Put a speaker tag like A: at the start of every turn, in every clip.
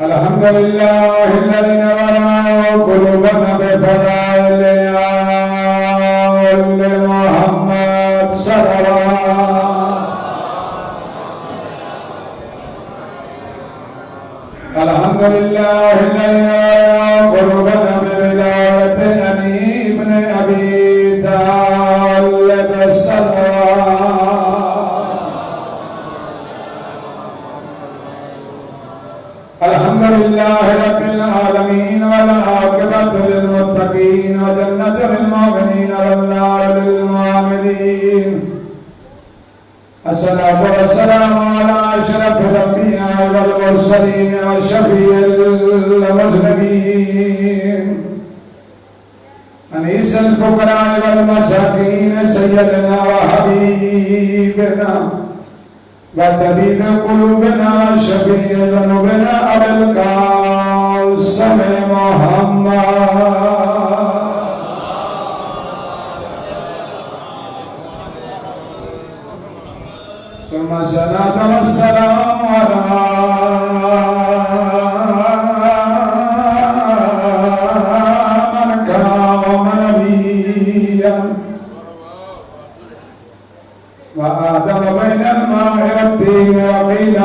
A: الحمد لله الذي نور قلوبنا بفضائل محمد صلوات. الحمد لله الذي نور قلوبنا بولاية علي بن أبي طالب صلوات. الحمد لله رب العالمين والعاقبة للمتقين وجنة للمؤمنين والنار للمعاملين. الصلاة والسلام على أشرف الأنبياء والمرسلين وشفيع المذنبين أنيس الفقراء والمساكين سيدنا وحبيبنا وطبيب قلوبنا وشفيع ذنوبنا أبي القاسم محمد. ثم الصلاة والسلام على من كان نبيا وآدم بين الماء والدين وقيل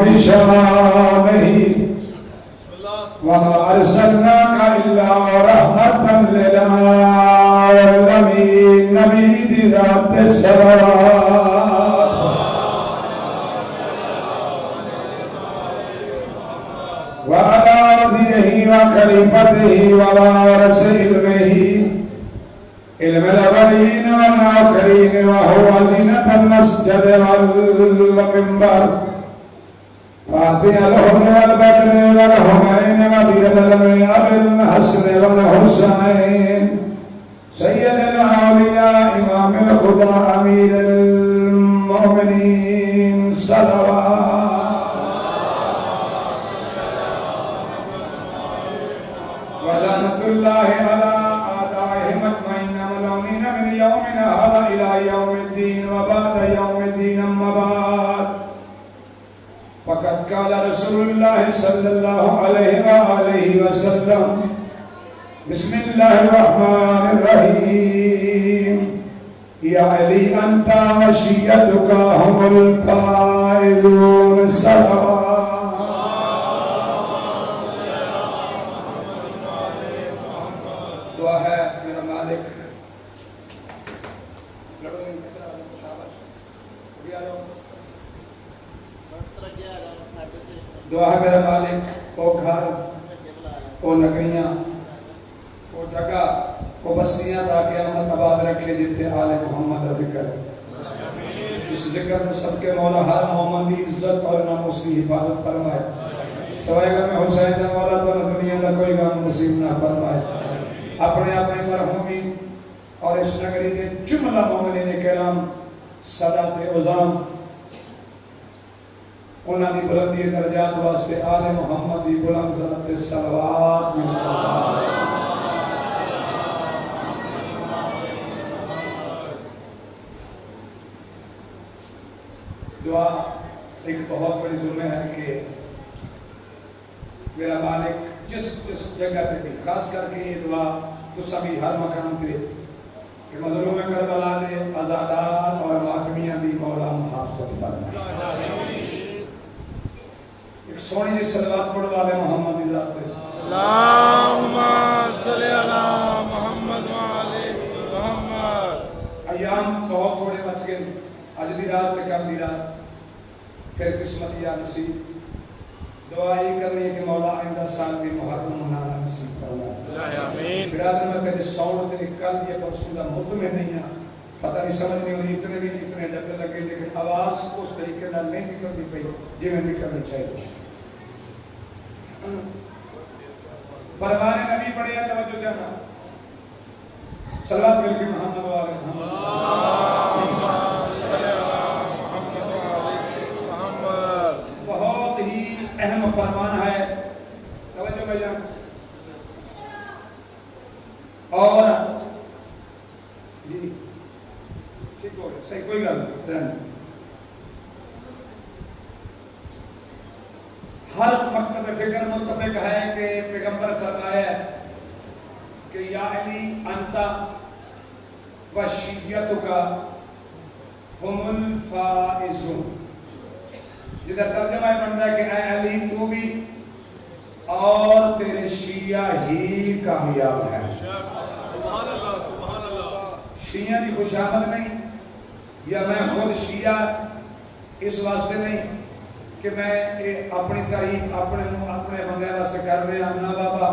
A: في شرابه وما أرسلناك إلا رحمة للعالمين نبي ذات السماوات. وعلى وزيره وخليفته ووارث علمه علم الأولين والآخرين وهو زينة المسجد والمنبر فاتح الهدى والبدر والهمين وبيد الأنبياء بالحسن والحسين سيد الأولياء إمام الخضر أمير المؤمنين صلوات. ولعنة الله على أعدائهم أجمعين ملعونين من يومنا هذا إلى يوم الدين وبعد يوم الدين أما بعد فقد قال رسول الله صلى الله عليه وآله وسلم بسم الله الرحمن الرحيم يا علي أنت وشيتك هم الفائزون صلوات. دعا ہے میرا مالک دعا ہے میرا مالک او گھر او نگریاں او جگہ او بستیاں تاکہ امت آباد رکھے جتنے آل محمد ذکر اس ذکر میں سب کے مولا ہر محمد کی عزت اور ناموس کی حفاظت فرمائے. سوائے گا میں حسین دا مولا تو دنیا کا کوئی غم نصیب نہ فرمائے. اپنے اپنے مرحومین اور اس نگری کے جملہ مومنین کرام سادات عظام انہاں دی بلندی درجات واسطے آل محمد دی بلند ذات صلوات دعا ایک بہت بڑی ذمہ ہے کہ میرا مالک جس جگہ پہ بھی خاص کر کے یہ دعا تو سبھی ہر مقام پہ کہ مظلوم کربلا دے آزادات اور ماتمیاں بھی مولا محافظت فرمائے. ایک سونی جی صلوات پڑھ والے محمد کی ذات پہ
B: اللہم صلی علی محمد وعلی محمد.
A: ایام بہت تھوڑے بچ گئے آج دی رات پہ کم دی رات پھر قسمت یا نصیب دعا یہ کرنی ہے کہ مولا آئندہ سال بھی محرم منانا نصیب فرمائے.
B: آمین.
A: برادر میں کہتے ساؤنڈ دے کل یہ پرسودہ مطمئن نہیں ہے پتہ نہیں سمجھ نہیں ہوئی اتنے بھی اتنے ڈبے لگے لیکن آواز اس طریقے نہ نہیں نکلتی پئی جی میں نکلنی چاہیے. فرمان نبی پڑھے ہیں توجہ جانا صلوات مل کے محمد و آل محمد
B: صلی علی محمد وعلی محمد.
A: بہت ہی اہم فرمان ہے توجہ بھائی جان. اور جی ٹھیک ہو صحیح کوئی گل نہیں. ہر مکتب فکر متفق ہے کہ پیغمبر فرمایا کہ یا علی انت و شیعتک ہم الفائزون، جدھر ترجمہ بنتا ہے کہ اے علی تو بھی اور تیرے شیعہ ہی کامیاب ہے۔ شیعہ کی خوشامد نہیں، یا میں خود شیعہ اس واسطے نہیں کہ میں اپنی تعریف اپنے بندے سے کر رہے ہیں۔ نا بابا،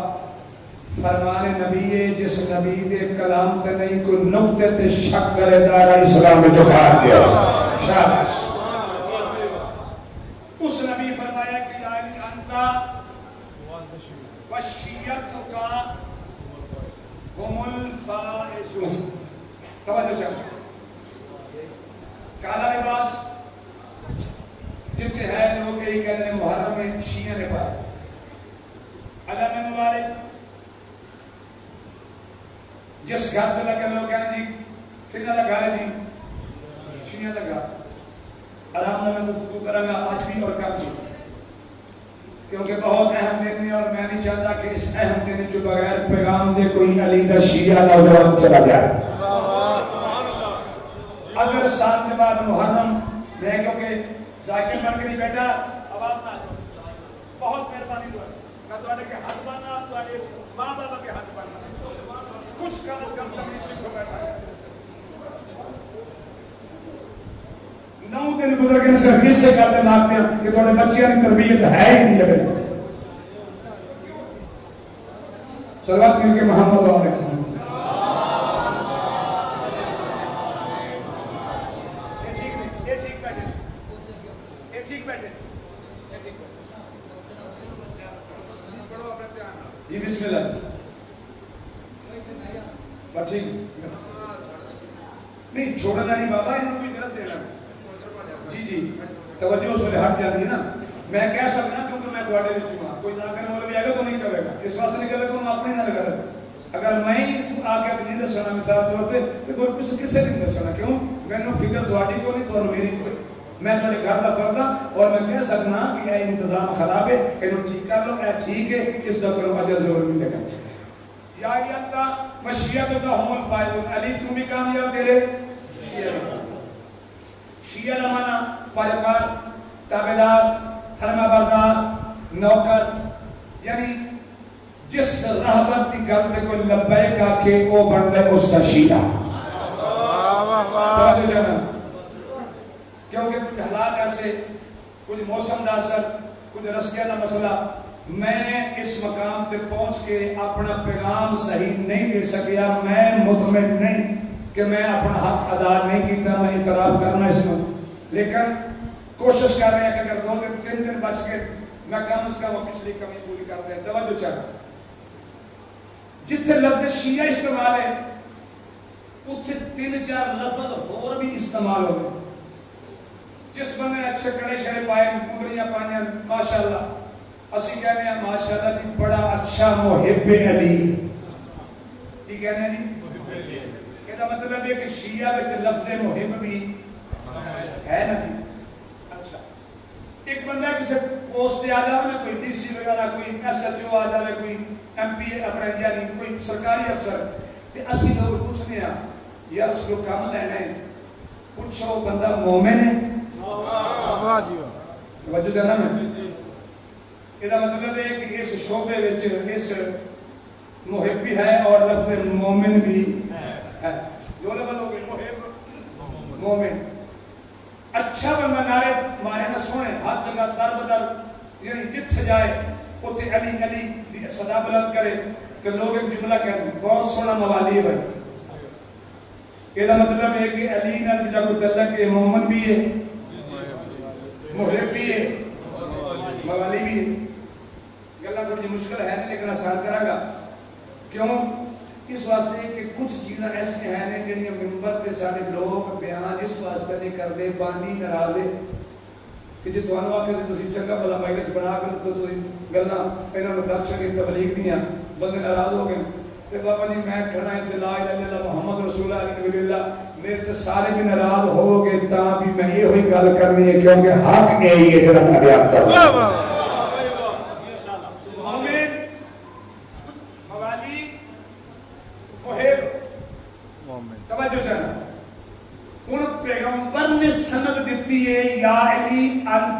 A: فرمان نبی ہے جس نبی دے کلام تے نہیں کوئی نقطے تے شک کرے دارا اسلام میں جھکا دیا۔ شاباش۔ اس نبی فرمایا کہ یا علی انت و شیعتک ہم الفائزون۔ توجہ چاہیے، کالا لباس جتنے ہے لوگ یہی کہتے ہیں محرم میں شیعہ نے پایا۔ علامہ مبارک جس گھر پہ لگے لوگ کہتے ہیں جی کتنا لگا ہے جی شیعہ لگا۔ آرام میں گفتگو کروں گا آج بھی اور کل بھی، کیونکہ بہت اہم دن ہے اور میں نہیں چاہتا کہ اس اہم دن جو بغیر پیغام دے کوئی علی دا شیعہ نوجوان چلا جائے۔ اگر سال کے بعد محرم میں کیونکہ ذاکر بن کے نہیں بیٹھا آواز نہ بہت مہربانی دعا میں تھوڑے کے ہاتھ بننا، تھوڑے ماں بابا کے ہاتھ بننا، کچھ کم از کم تمیز سیکھو بیٹھا ہے۔ 9 دن گزر سے پھر سے کرتے مانگتے ہیں کہ تھوڑے بچیاں کی تربیت ہے ہی نہیں ہے۔ صلوات مل کے محمد علیہ وسلم۔ جی بسم اللہ ٹھیک نہیں چھوڑنا نہیں بابا، انہوں بھی درس دینا۔ جی جی توجہ سے ہٹ جاتی ہے نا۔ میں کہہ سکنا کیونکہ میں تھوڑے بچوں ہوں، کوئی ذاکر مولوی آئے گا تو نہیں کرے گا، اس واسطے نہیں کرے گا ہم اپنے نہ لگا رہے۔ اگر میں ہی آ کے نہیں دسنا مثال طور پہ تو کوئی کچھ کسے نہیں دسنا، کیوں میں نے فکر تھوڑی کو نہیں تو میری کوئی، میں تھوڑے گھر کا فردا اور میں کہہ سکنا کہ اے انتظام خراب ہے، انہوں ٹھیک کر لو، اے ٹھیک ہے، اس دو کرو اجر ضرور ملے گا۔ یا علی انت و شیعتک ہم الفائزون، علی تم بھی کامیاب تیرے شیعہ۔ شیعہ لمانا پیروکار، تابعدار، فرما بردار، نوکر، یعنی جس رہبت کی گل پہ کوئی لبیک آکے وہ بن گئے اس کا شیعہ۔ کیونکہ کچھ حالات ایسے، کچھ موسم دا اثر، کچھ رسکے دا مسئلہ، میں اس مقام پہ پہنچ کے اپنا پیغام صحیح نہیں دے سکیا۔ میں مطمئن نہیں کہ میں اپنا حق ادا نہیں کیتا، میں اعتراف کرنا اس میں، لیکن کوشش کر رہے ہیں کہ اگر 2 دن 3 دن بچ کے میں کم از کم وہ پچھلی کمی پوری کر دیں۔ توجہ چاہتا جتنے لفظ شیعہ استعمال ہے اتنے 3-4 لفظ اور بھی استعمال ہو گئے۔ جس بندے اچھے کڑے شڑے پائے مگریاں پائیں ماشاءاللہ، اسی کہنے ہیں ماشاءاللہ جی بڑا اچھا محب علی، یہ کہنے ہیں جی یہ مطلب ہے کہ شیعہ میں لفظ محب بھی ہے نا جی۔ اچھا ایک بندہ کسی پوسٹ آ جائے نا، کوئی ڈی سی وغیرہ، کوئی ایس ایچ او آ جائے، کوئی ایم پی اپنے یعنی کوئی سرکاری افسر، تو اسی لوگ پوچھنے ہیں یا اس کو کام لینا ہے، پوچھو بندہ مومن ہے؟ توجہ دینا میں یہ مطلب ہے کہ اس شعبے وچ اس محب بھی ہے اور لفظ مومن بھی ہے۔ دو لفظ ہو گئے، محب مومن۔ اچھا بندہ نعرے مارے نہ سونے، ہاتھ جگہ در بدر، یعنی جتھے جائے اتنے علی علی دی صدا بلند کرے کہ لوگ ایک جملہ کہتے ہیں بہت سونا موالی ہے بھائی۔ یہ مطلب ہے کہ علی نال جا کو تعلق ہے، مومن بھی ہے، محب بھی ہے، موالی بھی ہے۔ گلا تھوڑی مشکل ہے نہیں لیکن آسان کرے گا، کیوں؟ اس واسطے کہ کچھ چیزیں ایسے ہیں جنہیں منبر پہ سارے لوگ بیان اس واسطے نہیں کرتے، بانی ناراض ہے کہ جو تھانوں آ کے تسی چنگا بھلا مجلس بنا کر تو گلاں انہاں نوں دس کے تبلیغ دیاں بندے ناراض ہو گئے تے بابا جی میں کھڑا ہے لا الہ الا اللہ محمد رسول اللہ علیہ اللہ، میرے تے سارے بھی ناراض ہو گئے تاں بھی میں یہ ہوئی گل کرنی ہے کیونکہ حق یہی ہے جڑا کریاب کرنا۔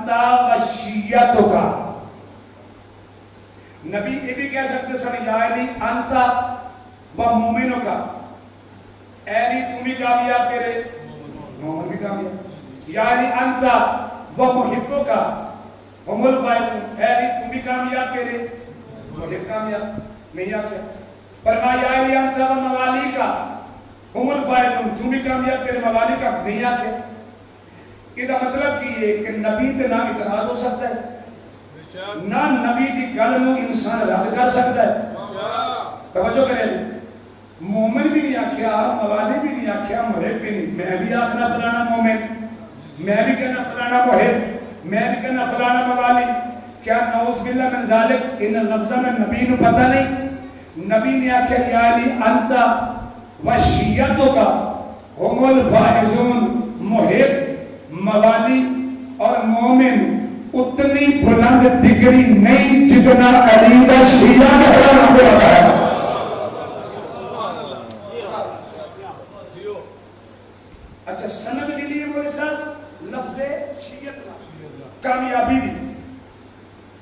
A: انتا و شیعتک. نبی یہ بھی کہہ سکتے سن یا علی انتا و مومنک، اے علی تم بھی کامیاب تیرے مومن بھی کامیاب. یا علی انتا و محبک ہم الفائزون، اے علی تم بھی کامیاب تیرے محب کامیاب. نہیں آپ کیا فرمایا یا علی انتا و موالیک ہم الفائزون، تم بھی کامیاب تیرے موالی کا. نہیں آپ کیا اس کا مطلب کہ یہ کہ نبی تے نہ اعتراض ہو سکتا ہے نہ نبی کی گل نو انسان رد کر سکتا ہے. توجہ کریں، مومن بھی نہیں آکھیا، موالی بھی نہیں آکھیا، محب بھی نہیں. میں بھی آکھنا فلانا مومن، میں بھی کہنا فلانا محب، میں بھی کہنا فلانا موالی. کیا نعوذ باللہ من ذالک ان لفظہ میں نبی نو پتہ نہیں؟ نبی نے آکھیا یا علی انتا و شیعتک ہم الفائزون، محب، موالی اور مومن اتنی بلند ڈگری نہیں جتنا علی کا شیعہ ہوتا ہے. اچھا سند بھی لیے وہ ساتھ لفظ شیعت کامیابی دی،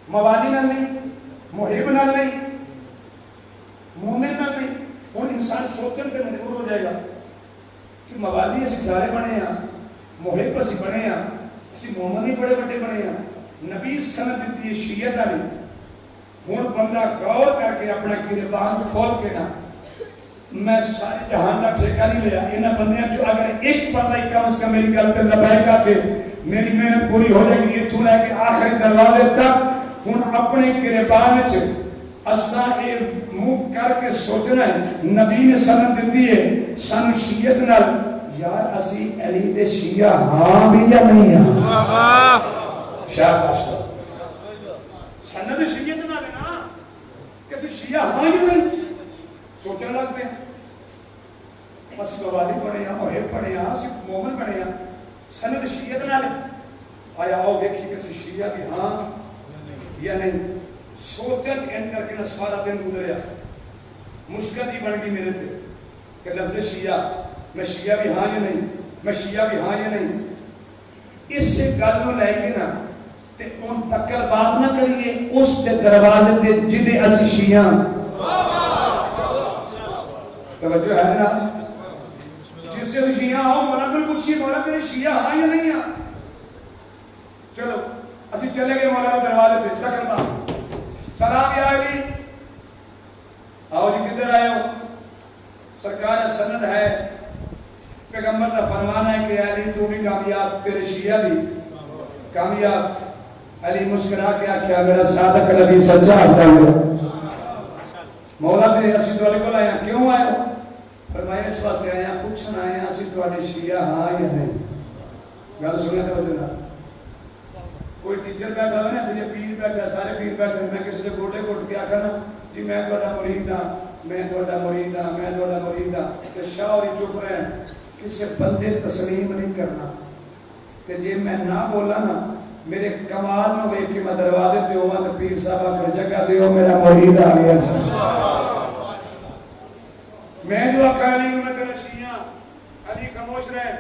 A: موالی نہ نہیں، محب نہ نہیں، مومن نہ نہیں. اور انسان سوچن پہ مجبور ہو جائے گا کہ موالی اسی سارے بنے ہیں، محب اسی بنے ہیں، اسی مومن ہی بڑے بڑے بنے ہیں. نبی سند دیتی ہے شیعت علی. ہوں بندہ غور کر کے اپنا گریبان کھول کے نا، میں سارے جہان کا ٹھیکہ نہیں لیا. انہاں بندیاں جو اگر ایک بندہ ہی کم سے کم میری گل پہ لبائے گا کہ میری محنت پوری ہو جائے گی، یہ تو لے کے آخری دروازے تک، ہوں اپنے گریبان چ اساں اے منہ کر کے سوچنا ہے نبی نے سند دیتی ہے سن شیعت نال، یار اسی علی دے شیعہ ہاں بھی یا نہیں ہاں؟ شاباش. سند شیعت نال ہے نا کسی شیعہ ہاں یا نہیں سوچنے لگ پہ. بس موالی بنے ہیں، محب بنے ہیں، مومن بنے ہیں، سند شیعت نال. آیا آؤ دیکھیے کسی شیعہ بھی ہاں یا نہیں. سوچت اینڈ کر کے نا سارا دن گزریا، مشکل ہی بن گئی میرے تھے کہ لفظ شیعہ، میں شیعہ بھی ہاں یا نہیں، میں شیعہ بھی ہاں یا نہیں. اس سے گل میں لے کے نا تے ان تکل بات نہ کریے اس دے دروازے دے جدے اسی شیعہ. توجہ ہے نا، جس سے شیعہ ہو مولا کل پوچھئے مولا تیرے شیعہ ہاں یا نہیں ہاں. چلو اسی چلے گئے مولا کے دروازے دے تکل بات. سلام یا علی، آؤ جی کدھر آئے ہو؟ سرکار سند ہے، پیغمبر کا فرمانا ہے کہ علی تو بھی کامیاب، تیرے شیعہ بھی کامیاب. علی مسکرا کے آکھیا میرا صادق نبی سچا ہوتا ہے. مولا تیرے اسی تو علی کو آیا، کیوں آئے ہو؟ فرمایا اس واسطے آیا پوچھنا آیا اسی تو علی شیعہ ہاں یا نہیں. گل سنے تو وجہ نہ کوئی ٹیچر بیٹھا ہے نا، تجھے پیر بیٹھا، سارے پیر بیٹھے، میں کسی نے گوٹے گوٹ کے آکھا نا جی میں تھوڑا مرید ہاں، میں تھوڑا مرید ہاں، میں تھوڑا مرید ہاں، کہ شاہ اور چپ رہے ہیں. کسی بندے تسلیم نہیں کرنا کہ جی میں نہ بولا نا میرے کمال میں ویکھ کے میں دروازے تے ہوا تو پیر صاحب کو جگہ دیو میرا مرید آ گیا. میں جو آکھا علی میں تیرا شیعہ، علی خاموش رہے،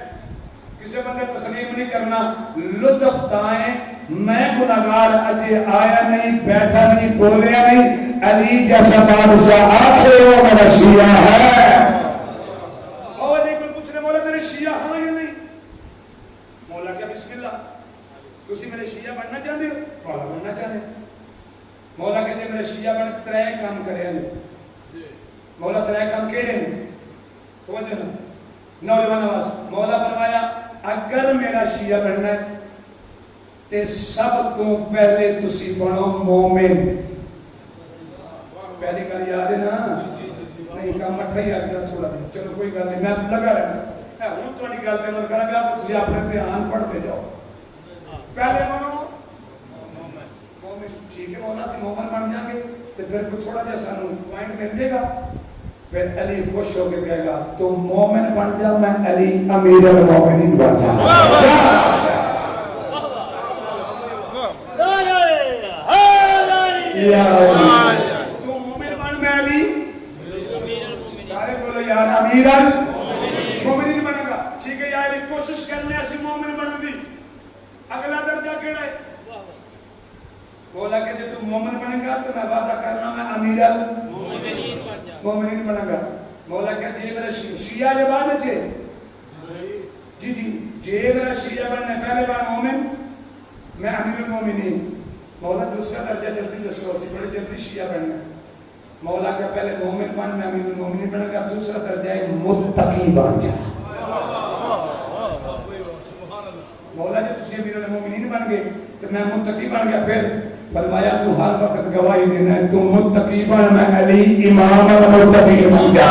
A: کسی بندے تسلیم نہیں کرنا. لطف دائیں میں گناہگار اجے آیا نہیں، بیٹھا نہیں، بولیا نہیں، علی جیسا بادشاہ آکھے وہ میرا شیعہ ہے. اور علی کو پوچھنے مولا تیرے شیعہ ہاں یا نہیں؟ مولا کیا بسم اللہ تسی میرے شیعہ بننا چاہتے ہو؟ مولا بننا چاہتے. مولا کہتے میرے شیعہ بن ترے کام کرے ہیں. مولا ترے کام کہے ہیں سمجھے نا نوجوان آواز. مولا فرمایا اگر میرا شیعہ بننا ہے تے سب تو پہلے تسی بنو مومن. پہلی گل یاد ہے نا؟ نہیں کام مٹھا ہی آج تھوڑا دیں. چلو کوئی گل نہیں، میں لگا رہا ہوں تھوڑی گل پہ کرا گا تو تسی اپنے دھیان پڑھتے جاؤ. پہلے بنو مومن. ٹھیک ہے مولا سی مومن بن جائیں گے تو پھر کوئی تھوڑا جا سانو پوائنٹ مل جائے گا. پھر علی خوش ہو کے کہے گا تو مومن بن جا، میں علی امیر المومنین بن جا. تو مومن بن میں علی سارے بولو یار امیر بنے گا. ٹھیک ہے یا علی کوشش کرنے ایسی مومن بن دی. اگلا درجہ کیڑا ہے؟ مولا کہتے تو مومن بنے گا تو میں وعدہ کرنا میں امیر المومنین بنے گا. مولا کہتے یہ میرا شیعہ جبان ہے جی یہ میرا شیعہ بننا پہلے بار مومن میں امیر المومنین. مولا دوسرا درجہ جلدی دسو اسی بڑی جلدی شیعہ بننا. مولا کا پہلے مومن بن میں امیر المومنین بنے گا. دوسرا درجہ ہے متقی بن جا. مولا جب تسی امیر المومنین بن گئے تو میں متقی بن گیا. پھر فرمایا تو ہر وقت گواہی دینا ہے تو متقی بن میں علی امام المتقین بن جا.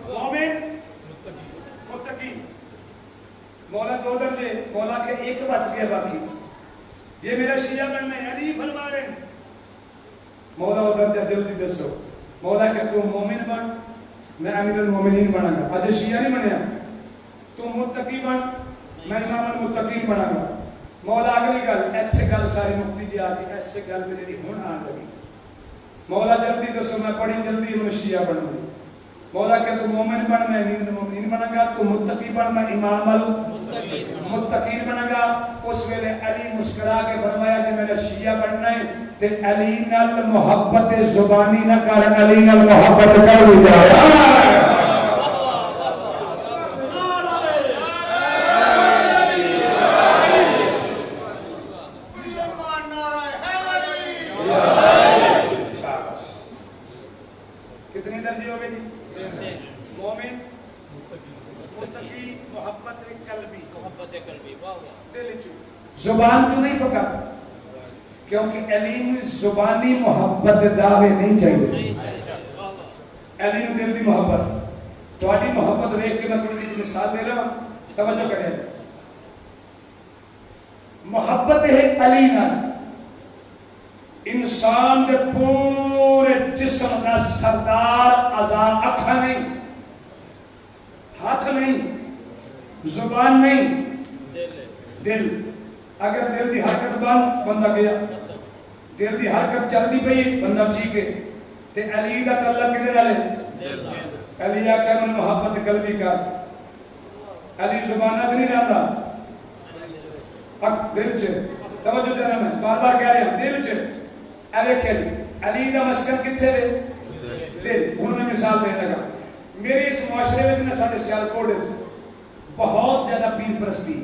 A: مومن متقی. مولا دو درجے. مولا کے ایک بچ گیا باقی. یہ میرا شیعہ بننا ہے علی فرما رہے ہیں. مولا وہ درجہ جلدی دسو. مولا کہ تو مومن بن میں امیر المومنین بنا گا. آج شیعہ نہیں بنیا. تو متقی بن میں امام المتقین بنا گا. مولا اگلی گل ایسے گل ساری مکتی جی آ گئی. ایسے گل میری ہن آن لگی. مولا جلدی دسو میں بڑی جلدی میں شیعہ بنوں گی. مولا کہ تو مومن بن میں امیر المومنین بنا گا. تو متقی بن میں امام المتقین بنا گا. اس ویلے علی مسکرا کے فرمایا کہ میرا شیعہ بننا ہے تے علی نال محبت زبانی نہ کر علی نال محبت کر بھی جائے. کتنے درجے ہو گئے جی؟ مومن متقی محبت قلبی دل چو زبان چو نہیں پکا کیونکہ علی زبانی محبت دعوے نہیں چاہیے. علی دل دی محبت تھوڑی محبت دیکھ کے میں تھوڑی مثال دے رہا ہوں سمجھو کریں. محبت ہے علی نال انسان دے پورے جسم کا سردار اعضاء اکھا نہیں ہاتھ نہیں زبان نہیں دل. اگر دل دی حرکت بند بندہ گیا. دل دی حرکت چلتی پئی بندہ ٹھیک ہے. تے علی دا تعلق کدے نال ہے؟ علی آکھیا من محبت قلبی کا. علی زبانہ تے نہیں رہندا دل چ. توجہ دینا میں بار بار کہہ رہا ہوں دل چ. علی دا مسکن کتنے ہے؟ دل. ہوں میں مثال دینے لگا. میرے اس معاشرے میں جنہیں ساڑھے سیالکوٹ بہت زیادہ پیر پرستی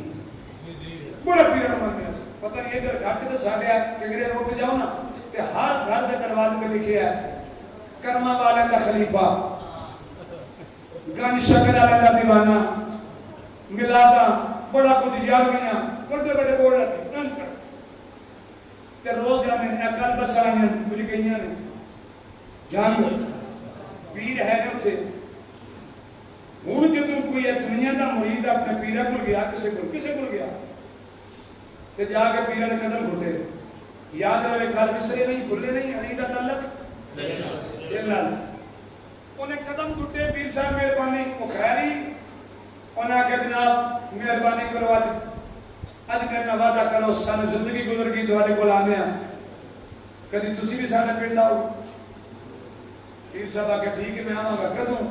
A: بڑا پیرن ماننے ہیں. پتہ نہیں اگر گھٹ تو ساڑھے کنگرے روڈ پہ جاؤ نا کہ ہر گھر کے دروازے میں لکھے ہے کرما والے کا خلیفہ گانی شکل والے کا دیوانہ ملادا بڑا کچھ یاد گیا بڑے بڑے بورڈ رہتے تے روز جانے اکل بس آئیں کچھ گئیاں نے جان پیر ہے نا اسے. ہوں جدوں کوئی دنیا کا مرید اپنے پیرا کو گیا کسے کو گیا تے جا کے پیرا نے قدم گھٹے. یاد رہے گل بسرے نہیں بھولے نہیں. علی دا تعلق دل نال. انہیں قدم گھٹے پیر صاحب مہربانی وہ خیری انہاں کہ جناب مہربانی کرو اج میرا وعدہ کرو سن زندگی گزر گئی تھوڑے کول آنے ہیں کدی تسی بھی سارے پنڈ آؤ. پیر صاحب آ کے ٹھیک ہے میں آؤں گا کدوں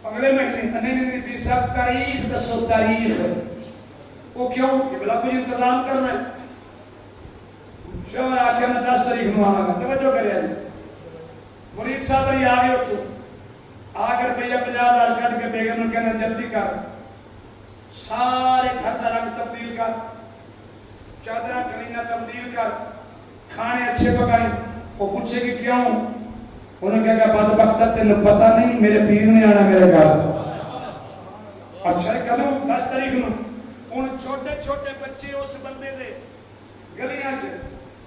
A: اگلے مہینے. نہیں پیر صاحب تاریخ دسو تاریخ. وہ کیوں کہ بلا کوئی انتظام کرنا ہے. شوہر آ کے میں 10 تاریخ نو آواں گا. توجہ کرے جی. مرید صاحب ہی آ گئے اٹھو آ کر پہ 50,000 کٹ کے بیگم نے کہنا جلدی کر سارے گھر کا رنگ تبدیل کر چادرہ کلینا تبدیل کر کھانے اچھے پکائیں. وہ پوچھے گی کیوں؟ انہوں نے کہا کہ بدبختہ تینوں پتہ نہیں میرے پیر نے آنا میرے گھر. اچھا کدوں 10 تاریخ نو. ان چھوٹے چھوٹے بچے اس بندے دے گلیاں چ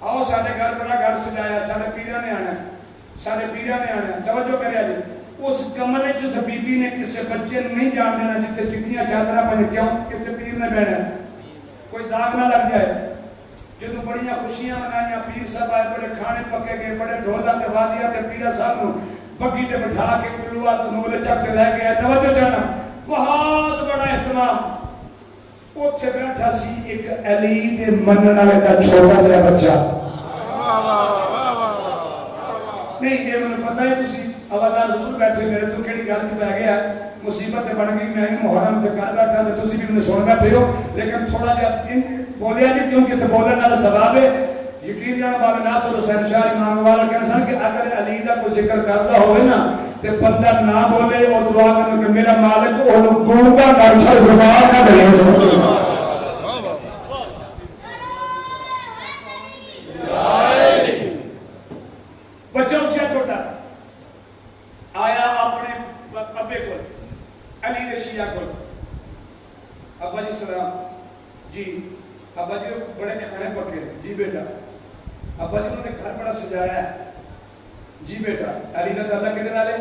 A: آؤ سارے گھر بڑا گھر سجایا سارے پیرا نے آنا سارے پیرا نے آنا. توجہ کریا جی. اس کمرے جس بی بی نے کسی بچے نہیں جان دینا جتنے چٹیاں چادرہ پہنے کیوں کسی پیر نے بہنا کوئی داغ نہ لگ جائے. جدو بڑیاں خوشیاں منائیاں پیر صاحب آئے بڑے کھانے پکے گئے بڑے ڈھولا تے وادیا تے پیرا صاحب نو بگی تے بٹھا کے کلوا تے نولے چک کے لے گئے. توجہ جانا بہت بڑا اہتمام. اوتھے بیٹھا سی ایک علی دے منن والے دا چھوٹا جہا بچہ. نہیں یہ مجھے پتہ ہے تسی آوازہ ضرور بیٹھے میرے تو کہڑی گل چ پہ گیا مصیبت بن گئی میں محرم سے کر بیٹھا تو تسی بھی انہیں سن بیٹھے ہو لیکن تھوڑا جا بولیا نہیں کیونکہ تو بولنے والا ثواب ہے یقین جانا بابا ناصر حسین شاہ امام والا کہنا سن کہ اگر علی دا کوئی ذکر کرتا ہوئے نا تو بندہ نہ بولے اور دعا کرنے کہ میرا مالک وہ گونگا کر زبان نہ دے بچہ اچھا چھوٹا آیا اپنے ابے کو علی رشیہ کو ابا جی سلام جی ابا جی بڑے کھانے پکے جی بیٹا ابا جی انہوں نے گھر بڑا سجایا ہے جی بیٹا علی نے اللہ کے دن آلے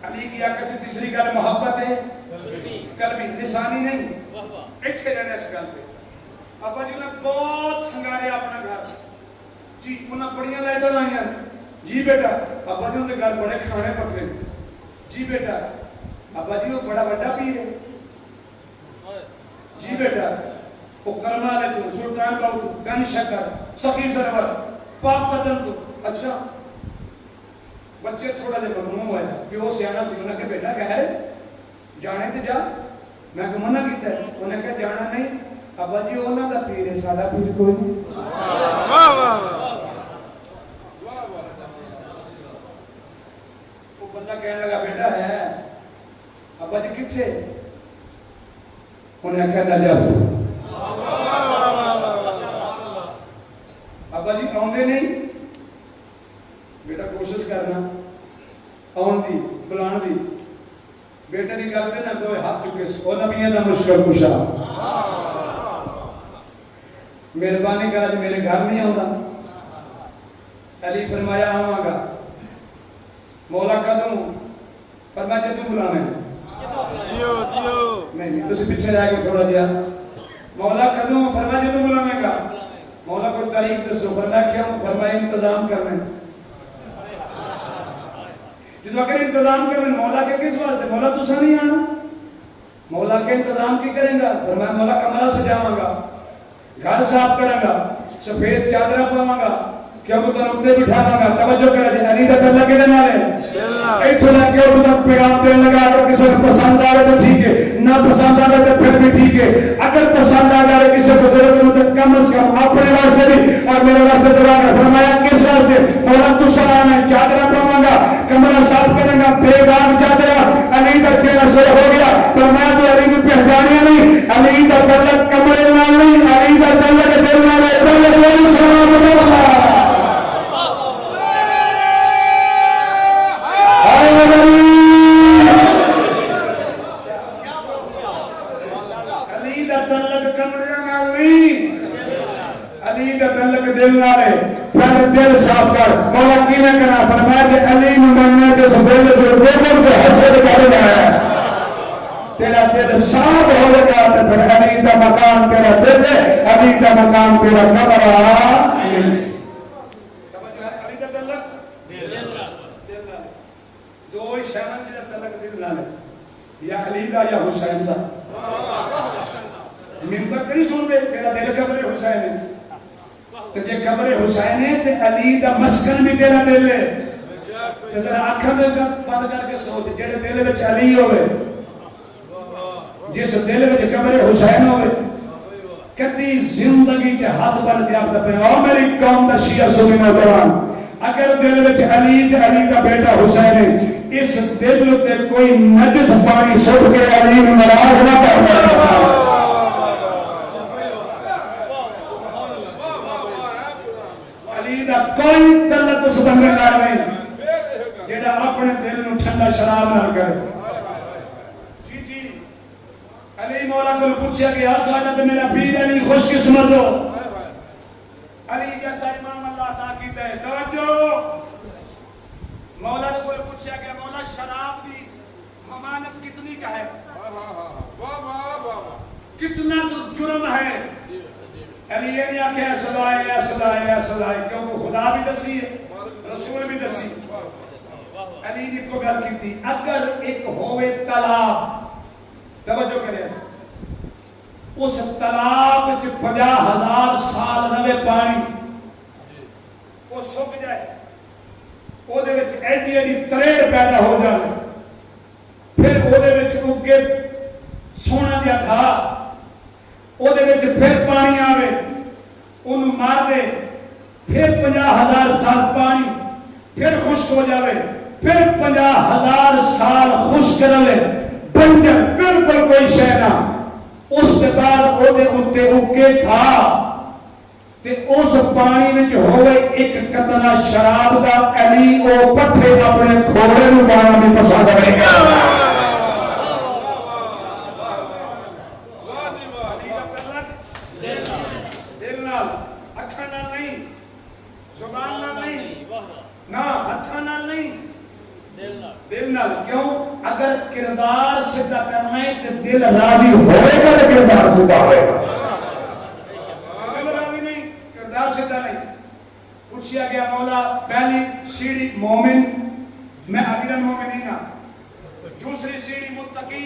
A: علی کی آقا سے تیسری گل محبت ہے قلبی لسانی نہیں اچھے رہنے اس گل پہ ابا جی نے بہت سنگارے اپنا گھر جی انہاں بڑیاں لائٹاں لائیاں جی بیٹا ابا جی انہوں نے گھر بڑے کھانے پکے جی بیٹا ابا جی وہ بڑا بڑا پیر ہے جی بیٹا وہ کرما لے تو سلطان باؤ گن شکر سخی سرور پاک بدن تو اچھا بچے تھوڑا جب ممنوع ہوئے کہ وہ سیانا سی انہوں نے کہا بیٹا کہہ رہے جانے تے جا میں کو منع کیتا ہے انہوں نے کہا جانا نہیں ابا جی انہوں کا پیر ہے سادہ پیر کوئی نہیں وہ بندہ کہنے لگا بیٹا ہے ابا جی کس سے انہیں کہا نجف ابا جی آؤندے نہیں بیٹا کوشش کرنا آن دی بلان دی بیٹے دی گل پہ نہ کوئی ہاتھ چکے او نبی دا مشکل کشا مہربانی کر میرے گھر نہیں آؤں علی فرمایا آواں گا مولا کدوں فرمایا جدوں بلانے
B: جیو جیو
A: نہیں تسی پیچھے رہ گئے تھوڑا دیا مولا کدوں فرمایا جدوں بلانے گا مولا کوئی تاریخ دسو فرمایا کیوں فرمایا انتظام کرنے جدو اگر انتظام کرنے مولا کے کس واسطے مولا تسا نہیں آنا مولا کے انتظام کی کریں گا فرمایا مولا کمرہ سجاواں گا گھر صاف کریں گا سفید چادرہ پاواں گا کیوں کو رکھتے بٹھاواں گا توجہ کرے جی علی دا اللہ کے دن آلے ایتھے لگ کے وہ تک پیغام دین لگا اگر کسی کو پسند آئے تو ٹھیک ہے نہ پسند آئے تو پھر بھی ٹھیک ہے اگر پسند آ جائے کسی کو ضرورت تو کم از کم اپنے واسطے بھی اور میرے واسطے دعا کر فرمایا کس واسطے مولا تو سلام ہے چادرہ پاواں گا کمرہ صاف کریں گا بے داغ چادرہ علی دا چہرہ سے ہو گیا فرمایا تو علی کی پہچانیاں نہیں علی دا تعلق کمرے نال نہیں علی دا تعلق دل نال ہے تعلق والی سلام اللہ دل نالے پہلے دل صاف کر مولا کی میں کہنا فرمایا کہ علی نمانے کے سبیل جو لوگوں سے حسد کرنا ہے تیرا دل صاف ہو گیا تو پھر علی کا مقام تیرا دل ہے علی کا مقام تیرا کمرہ علی کا تعلق دو ہی شامل جیسا تعلق دل نالے یا علی کا یا حسین کا ممبر نہیں سن دے تیرا دل قبر حسین ہے تو جے قبر حسین ہے تو علی دا مسکن بھی تیرا دل ہے تو ذرا آنکھاں دے بند کر کے سوچ جڑے دل وچ علی ہوئے جس دل وچ قبر حسین ہوئے کدی زندگی کے ہاتھ بن کے آپ پہ او میری قوم دا شیعہ سنی نوجوان اگر دل وچ علی تے علی دا بیٹا حسین ہے اس دل تے کوئی نجس پانی سٹ کے علی نوں ناراض نہ کر کوئی تعلق اس بندے نال نہیں جیڑا اپنے دل نو ٹھنڈا شراب نال کرے جی جی علی مولا کو پوچھا کہ آقا نے میرا پیر علی خوش قسمت ہو علی جیسا امام اللہ عطا کیتا ہے توجہ مولا نے کوئی پوچھا کہ مولا شراب دی ممانت کتنی کا ہے کتنا جرم ہے علی یہ نہیں آکھے صلائے صلائے صلائے کیونکہ خدا بھی دسی ہے رسول بھی دسی علی نے کو گل کی تھی اگر ایک ہوئے تالاب توجہ کرے اس تالاب وچ 50,000 سال رہے پانی وہ سک جائے وہ دے وچ ایڈی ایڈی تریڑ پیدا ہو جائے پھر وہ اگے سونا دیا گھا، وہ پھر پانی آوے انہوں مار دے، پھر 50,000 سال پانی، پھر خشک ہو جاوے، پھر 50,000 سال خشک رہے، بنجر بالکل کوئی شے نہ۔ اس کے بعد وہ اگے کھا تے اس پانی وچ ہوئے ایک قطرہ شراب دا، علی او پٹھے اپنے کھوڑے نوں پانا بھی پسند کرے گا۔ دل نال، اکھاں نال نہیں، زبان نال نہیں، نہ ہتھاں نال نہیں، دل نال۔ کیوں؟ اگر کردار سیدھا کرنا ہے تو دل راضی ہوئے گا تو کردار سیدھا ہوئے گا۔ پوچھیا گیا مولا پہلی سیڑھی مومن، میں امیر المومنین ہاں، دوسری سیڑھی متقی،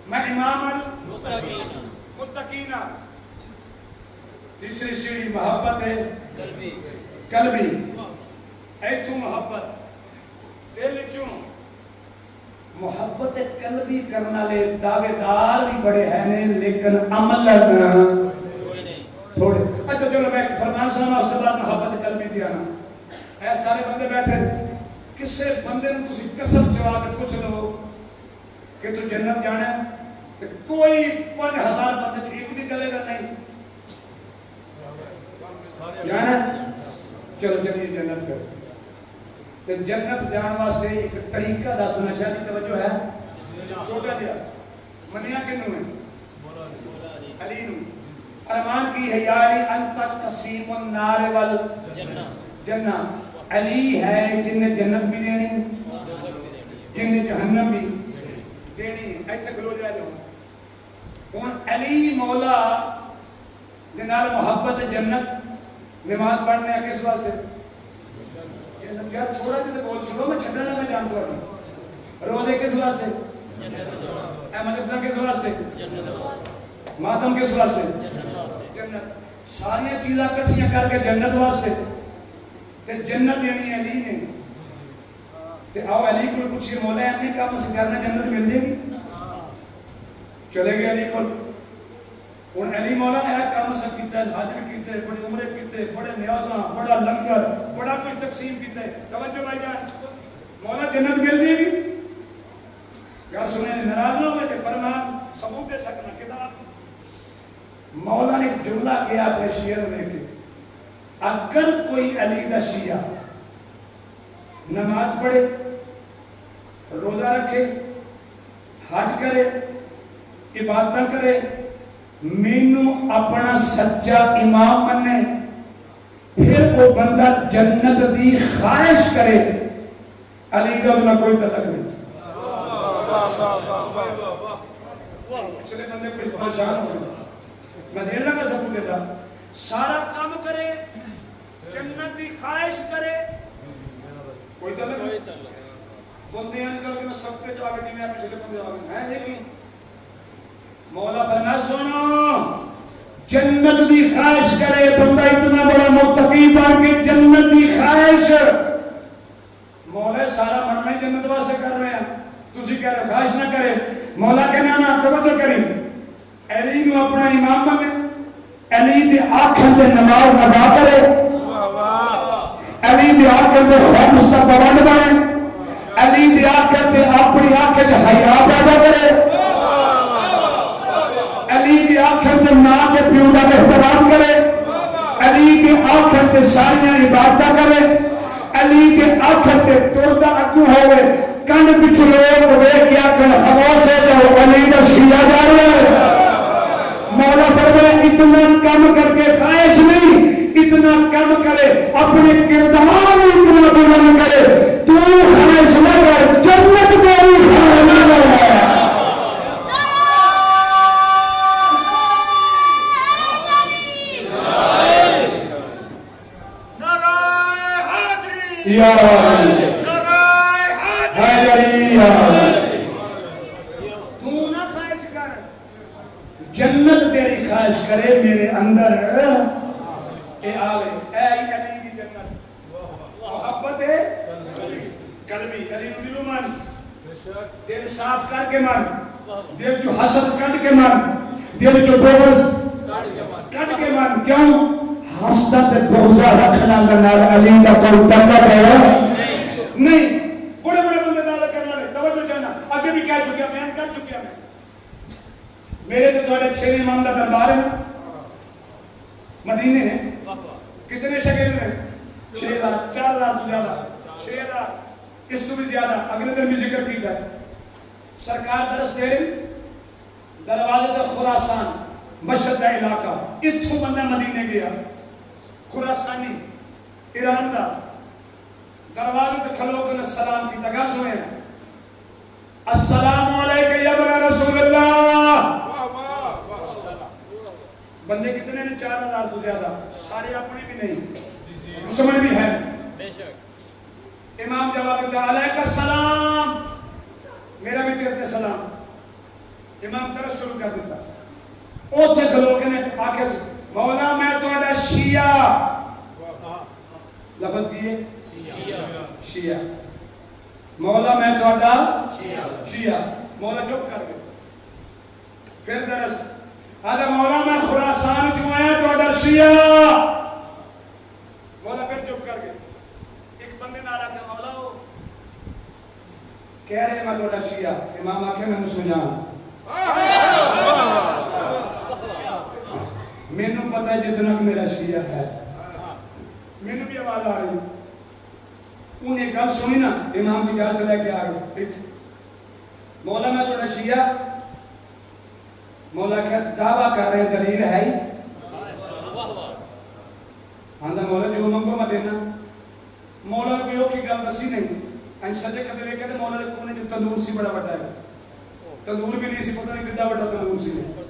A: میں امام المتقین ہاں، تیسری سیڑھی محبت ہے قلبی، ایتھوں محبت دل چوں محبت قلبی کرنا لے دعوے دار بھی بڑے ہیں لیکن عمل تھوڑے۔ اچھا چلو میں فرمان سنا اس کے بعد محبت قلبی دیا نا۔ اے سارے بندے بیٹھے، کسے بندے نے تسی قسم چوا کے پوچھ لو کہ تو جنت جانا ہے تو کوئی 5,000 بندے جو ایک بھی کرے گا نہیں جانا ہے، چلو چلیے جنت کر۔ تو جنت جان واسطے ایک طریقہ دسنا چاہیے، توجہ ہے چھوٹا دیا منیا کنوں ہے علی نوں فرمان کی ہے یا علی انت قسیم النار والجنہ، علی ہے جن نے جنت بھی دینی جن نے جہنم بھی دینی۔ ایسے کھلو جائے جو علی مولا جنال محبت جنت نماز پڑھنے ہیں کس واسطے؟ یار چھوڑا جی تو بول چھوڑو، میں چھڑنا میں جانتا ہوں۔ روزے کس واسطے؟ مدرسہ کس واسطے؟ ماتم کس واسطے؟ جنت۔ ساری چیزاں کٹھیاں کر کے جنت واسطے تے جنت دینی علی نے۔ تے آؤ علی کو پوچھے مولا اپنے کام سے کرنا جنت مل جائے گی؟ چلے گئے علی کو، اور علی مولا نے کام سب کیتا ہے، حاضر کیتے، بڑے عمرے کیتے، بڑے نیازاں، بڑا لنگر، بڑا کچھ تقسیم کیتا ہے۔ توجہ بھائی جان، مولا جنت مل جائے گی؟ یار سنیں ناراض نہ ہوئے کہ فرمان ثبوت دے سکنا کتاب۔ مولا نے ایک جملہ کیا اپنے شعر میں کہ اگر کوئی علی دا شیعہ نماز پڑھے، روزہ رکھے، حج کرے، عبادت کرے، مینو اپنا سچا امام منے، پھر وہ بندہ جنت دی خواہش کرے، علی دا انہاں کوئی تعلق نہیں۔ پچھلے بندے کوئی پریشان ہو گئے، میں دیر لگا سب دیتا سارا کام کرے، جنت دی خواہش کرے، کوئی تعلق نہیں۔ بندے ہیں کہ میں سب کے جو آگے دی میں پچھلے بندے آگے ہیں دیکھیں مولا فرمایا سنو جنت دی خواہش کرے بندہ اتنا بڑا متقی بن کے جنت دی خواہش، مولا سارا من میں جنت واسطے کر رہے ہیں، تسی کہہ رہے خواہش نہ کرے، مولا کہنا نا توجہ کریں، علی نو اپنا امام بنے، علی دی آنکھیں پہ نماز ادا کرے، علی دی آنکھیں پہ خمس کا پابند بنے، علی دی آنکھیں پہ اپنی آنکھیں پہ حیا پیدا کرے، علی دی آنکھیں پہ ماں کے پیو کا احترام کرے، علی دی آنکھیں پہ ساریاں عبادت کرے، علی دی آنکھیں پہ توڑتا اگو ہوئے، کن پچھ لوگ وے کیا کن خاموش ہے تو علی دا شیعہ جا رہے ہیں۔ مولا فرمایا اتنا کم کر کے خواہش نہیں، اتنا کم کرے اپنے کردار اتنا بلند کرے، تو خواہش نہ کر جنت کو بھی خواہش نہ کر۔ یا تو نہ خواہش کر، جنت تیری خواہش کرے میرے اندر اے آلے اے علی کی جنت محبت ہے قلبی، علی نو دلو مان دل صاف کر کے من، دل جو حسد کٹ کے من، دل جو بغض کٹ کے من. کیوں؟ حسد بغض رکھنا نال علی دا کوئی تعلق ہے نہیں. بڑے بڑے بندے دعویٰ کرنا ہے. توجہ چاہنا آگے بھی کہہ چکیا، بیان کر چکیا میں. میرے تو تھوڑے 6 امام کا دربار ہے مدینے ہیں. کتنے شاگرد ہیں؟ 6000 4000 تو زیادہ 6000 اس تو بھی زیادہ. اگلے دن بھی ذکر کیتا ہے. سرکار درس دے رہے دروازے کا خراسان مشرق کا علاقہ اتھو بندہ مدینے گیا خراسانی ایران کا دروازے تے کھلو کے سلام کی تگا سنے السلام علیکم یا ابن رسول اللہ. بندے کتنے نے؟ 4000 تو زیادہ. سارے اپنے بھی نہیں، دشمن بھی ہے. امام جواب دیتا علیکم السلام، میرا بھی کہتے سلام. امام درس شروع کر دیتا. اوتھے کھلو کے نے آکے مولا میں تہاڈا شیعہ، لفظ کیے شیعہ. مولا میں تہاڈا شیعہ. مولا چپ کر گئے. پھر درس آدھا مولا میں خراسان چوں آیا تہاڈا شیعہ. مولا پھر چپ کر گئے. ایک بندے نال آکھے مولا ہو کہہ رہے میں تہاڈا شیعہ. امام آکھے میں نے سنا مینوں پتہ ہے جتنا کہ میرا شیعہ ہے. مینوں بھی آواز آ رہی. انہیں گل سنی نا امام کی گھر سے لے کے آ گئے. مولا میں تھوڑا شیعہ. مولا کہ دعویٰ کر رہے دلیل ہے ہی. آندھا مولا جو منگو میں دینا. مولا نے کوئی کی گل دسی نہیں. این سجے کبھی لے کہتے مولا نے کونے جو تندور سی بڑا بڑا ہے. تندور بھی نہیں سی پتہ نہیں کتنا بڑا تندور سی نہیں.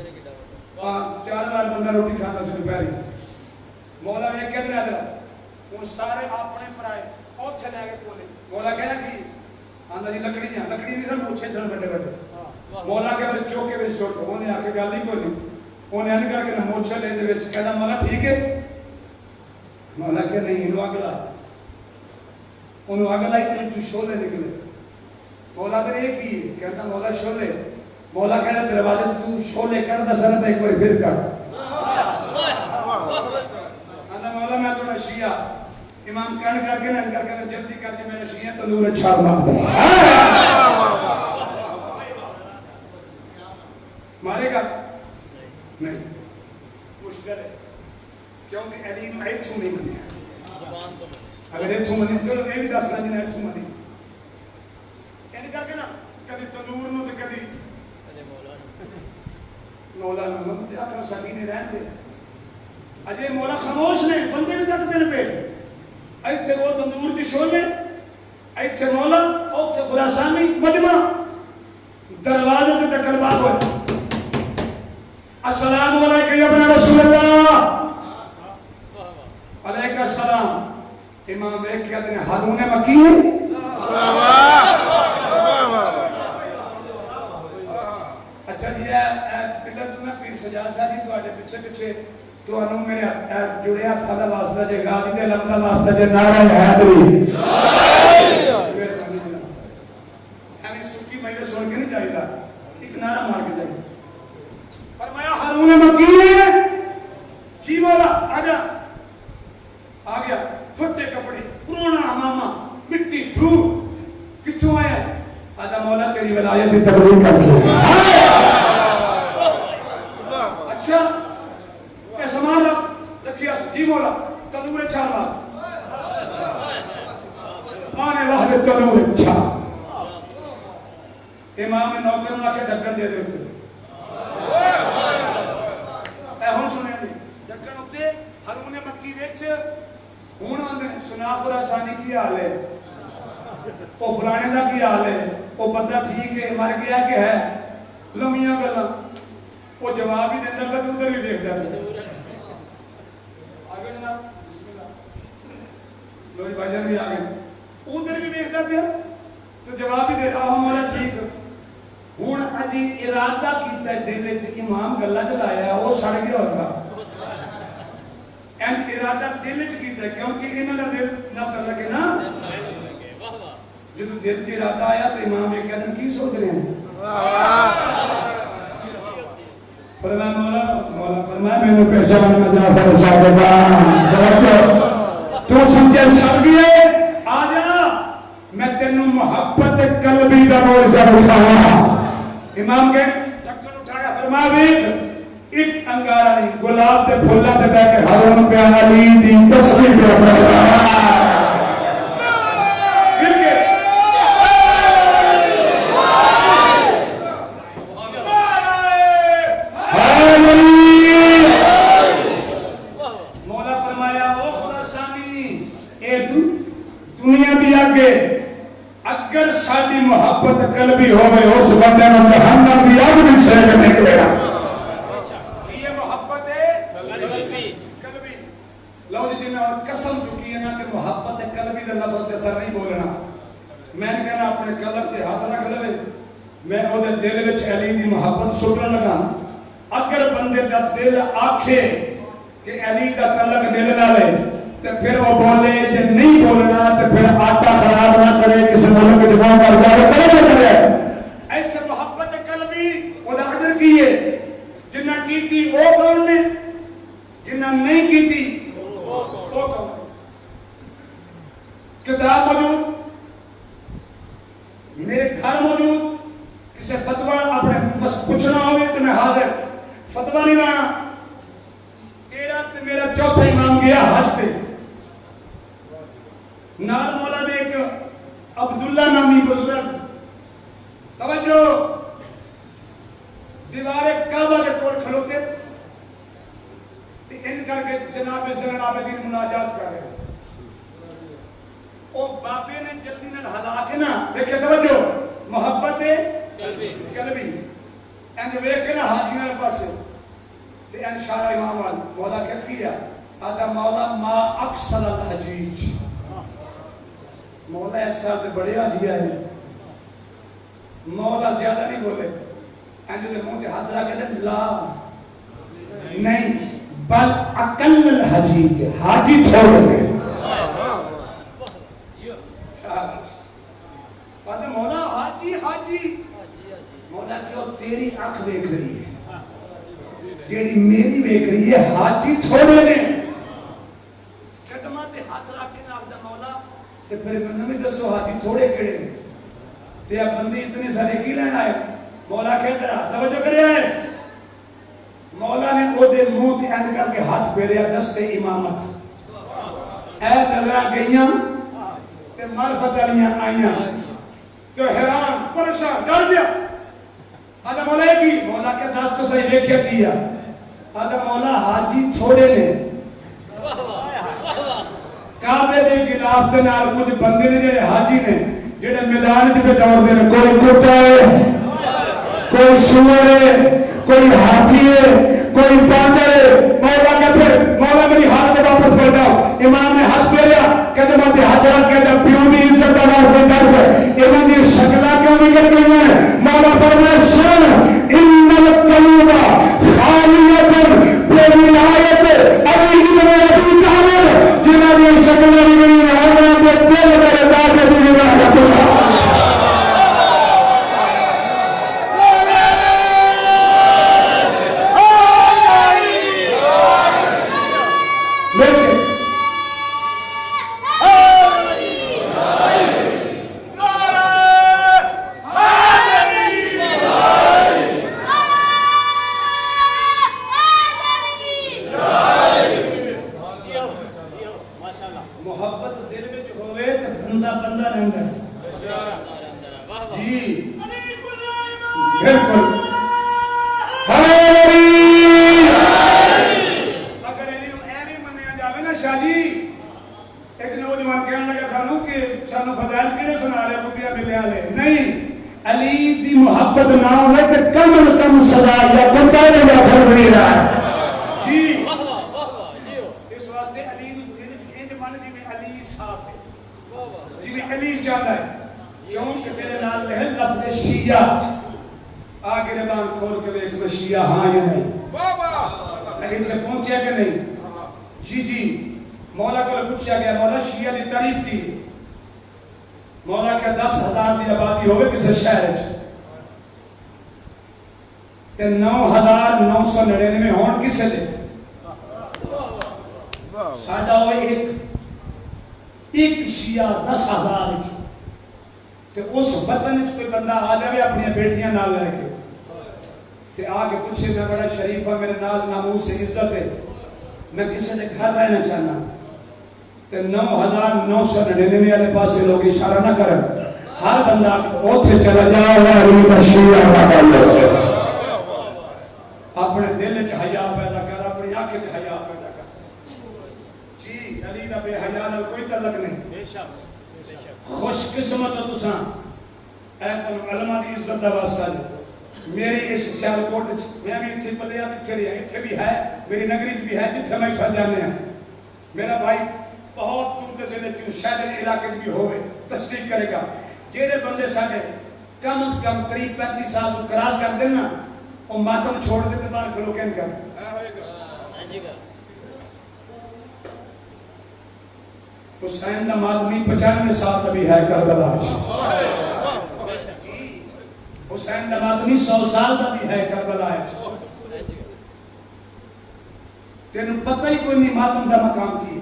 A: 4000 بندہ روٹی کھانا سی دوپہر. مولا نے کہتے رہا ان سارے اپنے پرائے اور چلے گئے کولے. مولا کہنا کہ آندھا جی لکڑیاں نہیں سن پوچھے سن بڑے بڑے. مولا کے بڑے چوکے بڑے سوٹ انہیں آ کے گل نہیں کوئی نہیں. انہیں آنے کر کے نہ موچھا لے دے بچ کہتا مولا ٹھیک ہے. مولا کہ نہیں انہوں اگلا انہوں اگلا ہی تو شولے نکلے. مولا پھر ایک ہی کہتا مولا شولے. مولا کہنا دروازے تو شولے کر دا سر ایک بار پھر کر. آندھا مولا میں تو شیعہ. امام کہنے کر کے نہ کر کے جلدی کر کے میرے شیعہ تندور چھاڑ مار دے. مارے گا نہیں مشکل ہے کیونکہ علیم ایک تو نہیں بنیا. اگر ایک تو بنی چلو میں بھی دس رہا جنہیں ایک تو بنی این کر کے نا کدی تندور نو تو کدی مولا نو تے اپنا سکینے رہن دے. اجے مولا خاموش نے بندے بھی دس دن پہ ایتھے وہ تندور دی شولے ایتھے مولا اوتھے خراسانی مجمع دروازے تے تکل باب ہوئے. السلام علیکم یا ابن رسول اللہ. علیکم السلام. امام ایک کہتے ہیں ہارون مکی. اچھا جی پہلے تو میں پیر سجاد صاحب جی تواڈے پیچھے پیچھے تانوں میرے جڑے ہاتھ دا واسطہ جے غازی دے علم دا واسطہ جے نعرہ حیدری. ہمیں سکی مجلس سن کے نہیں چاہیے ایک نعرہ مار کے جائے. فرمایا ہارون مکی جی مولا آجا. آ گیا پھٹے کپڑے پرانا امامہ مٹی دھول کتوں آیا. آجا مولا تیری ولایت کی تقریر کر کے. اچھا کیسا مارا رکھیا جی مولا تنور چھا مار آنے واحد تنور چھا. امام نوکر نہ کے ڈھکن دے دے ہوتے ہوں سنے دی ڈھکن ہوتے ہارون مکی ویچ ہوں آنے سنا خراسانی کی حال ہے وہ فلانے دا کی حال ہے وہ بندہ ٹھیک ہے مر گیا کہ ہے لمیاں گلا وہ جواب ہی دیتا ہے تو ادھر بھی دیکھتا ہے. آگے جناب بسم اللہ لوگ بھائی بھی آگے ادھر بھی دیکھتا پیا تو جواب ہی دیتا ہوں ہمارا ٹھیک ہوں اجی ارادہ کیتا ہے دل وچ امام گلا چلایا وہ سڑ گیا ہوگا. ارادہ دل وچ کیتا ہے کیونکہ انہاں دا دل نہ کر لگے نا جب دل کی ارادہ آیا تو امام یہ کہتے ہیں کی سوچ رہے ہیں؟ فرمایا مولا فرمایا میں نے پہچان میں جعفر صاحب تو سمجھے سب گئے آ جا میں تینوں محبت قلبی دا موجزہ دکھاؤں امام کے چکر اٹھایا فرمایا بھی ایک انگارہ نہیں گلاب دے پھولا دے بے کے حرم پہ علی دی تصویر دے پڑھا اگر ساری محبت قلبی ہو گئے اس بندے میں جہنم بھی آگ بھی سے نکلے گا یہ محبت قلبی لو جی میں اور قسم چکی ہے نا کہ محبت قلبی دے لفظ کے سر نہیں بولنا میں نے کہنا اپنے قلب کے ہاتھ رکھ لے میں وہ دل وچ علی دی محبت سٹن لگا اگر بندے دا دل آکھے کہ علی دا تعلق دل نہ لے تو پھر وہ بولے کہ نہیں بولنا تو پھر آٹا خراب نہ کرے کسی ملک کے دماغ پر جائے کرے نہ کرے ایسے محبت قلبی وہ قدر کی ہے جنہ کی تھی وہ کون نے جنہ نہیں کی تھی وہ کون کتاب موجود میرے گھر موجود کسی فتوہ اپنے بس پوچھنا ہوگی تو میں حاضر فتوہ نہیں لانا تیرا تو میرا چوتھا امام گیا حج پہ نال مولا نے ایک عبداللہ نامی بزرگ توجہ دیوار کعبہ کے کول کھلوتے ان کر کے جناب زین العابدین مناجات کر رہے او باپے نے جلدی نہ ہلا کے نا دیکھے توجہ محبت قلبی ان دیکھے نا حاجیوں کے پاس تے ان شارع امام مولا کیا کیا آدھا مولا ما اکثر الحجیج مولا ایسا تو بڑے حاجی ہے مولا زیادہ نہیں بولے انجو دے منہ کے ہاتھ رکھ کے لا نہیں بل اقل الحجیج حاجی چھوڑ گئے مولا حاجی حاجی مولا کیوں تیری آنکھ دیکھ رہی ہے جیڑی میری دیکھ رہی ہے حاجی چھوڑے گئے قدمات ہاتھ رکھ کے ناخدہ مولا کہ پھر میں نے دسو حاجی تھوڑے کڑے تے اب بندی اتنے سارے کی لین آئے مولا کہتا رہا توجہ کرے آئے مولا نے او دے منہ تے اند کر کے ہاتھ پھیریا دست امامت اے نظراں گئیاں تے معرفت والیاں آئیاں تو حیران پریشان ڈر گیا آدھا مولا کی مولا کے دست تو صحیح دیکھ کیا آدھا مولا حاجی چھوڑے نے کعبے دے خلاف دے نال کچھ بندے نے جڑے حاجی نے جڑے میدان وچ دوڑ دے کوئی کتا ہے کوئی سور ہے کوئی ہاتھی ہے کوئی باندر ہے مولا کہ پھر مولا میری ہاتھ میں واپس کر جاؤ امام نے ہاتھ پھیریا کہتے ماتے حضرات کہتے پیوں دی عزت کا واسطے کر سے امام دی شکلہ کیوں نکل گئی ہیں مولا فرمائے سن ان القلوب خالیت بولایت علی ابن ابی طالب جنہاں دی شکلہ نکلی ہیں انہاں دے دل میرے داغ دی نگاہ کرتا مولا کہ 10,000 کی آبادی ہوگی کسی شہر تے 9,999 ہون کسے دے ساڈا ہوئے ایک شیعہ 10,000 تے اس وطن کوئی بندہ آ جائے اپنی بیٹیاں نال لے کے تے آگے پوچھے میں بڑا شریف ہوں میرے نال ناموس سے عزت ہے میں کسی نے گھر رہنا چاہنا تے 9,999 والے پاس سے لوگ اشارہ نہ کریں ہر بندہ اوتھے چلا جاؤ علی دا شیعہ اپنے دل وچ حیا پیدا کر اپنی آنکھ وچ حیا پیدا کر جی علی دا بے حیا نال کوئی تعلق نہیں بے شک خوش قسمت ہو تساں اے علماء دی عزت دا واسطہ ہے میری اس سیالکوٹ میں بھی اتنے پلیا پیچھے رہی اتنے بھی ہے میری نگری بھی ہے جتنے میں سب جانے ہیں میرا بھائی بہت دور کے ضلع کیوں شاید علاقے بھی ہوئے تصدیق کرے گا جیڑے بندے ساڑھے کم از کم قریب 35 سال کراس کر دینا اور ماتم چھوڑ دیتے بار کھلو کہن کر حسین دا ماتمی 95 سال تبھی ہے کربلا حسین دا ماتمی 100 سال کا بھی ہے کربلا ہے تینوں پتہ ہی کوئی نہیں ماتم دا مقام کی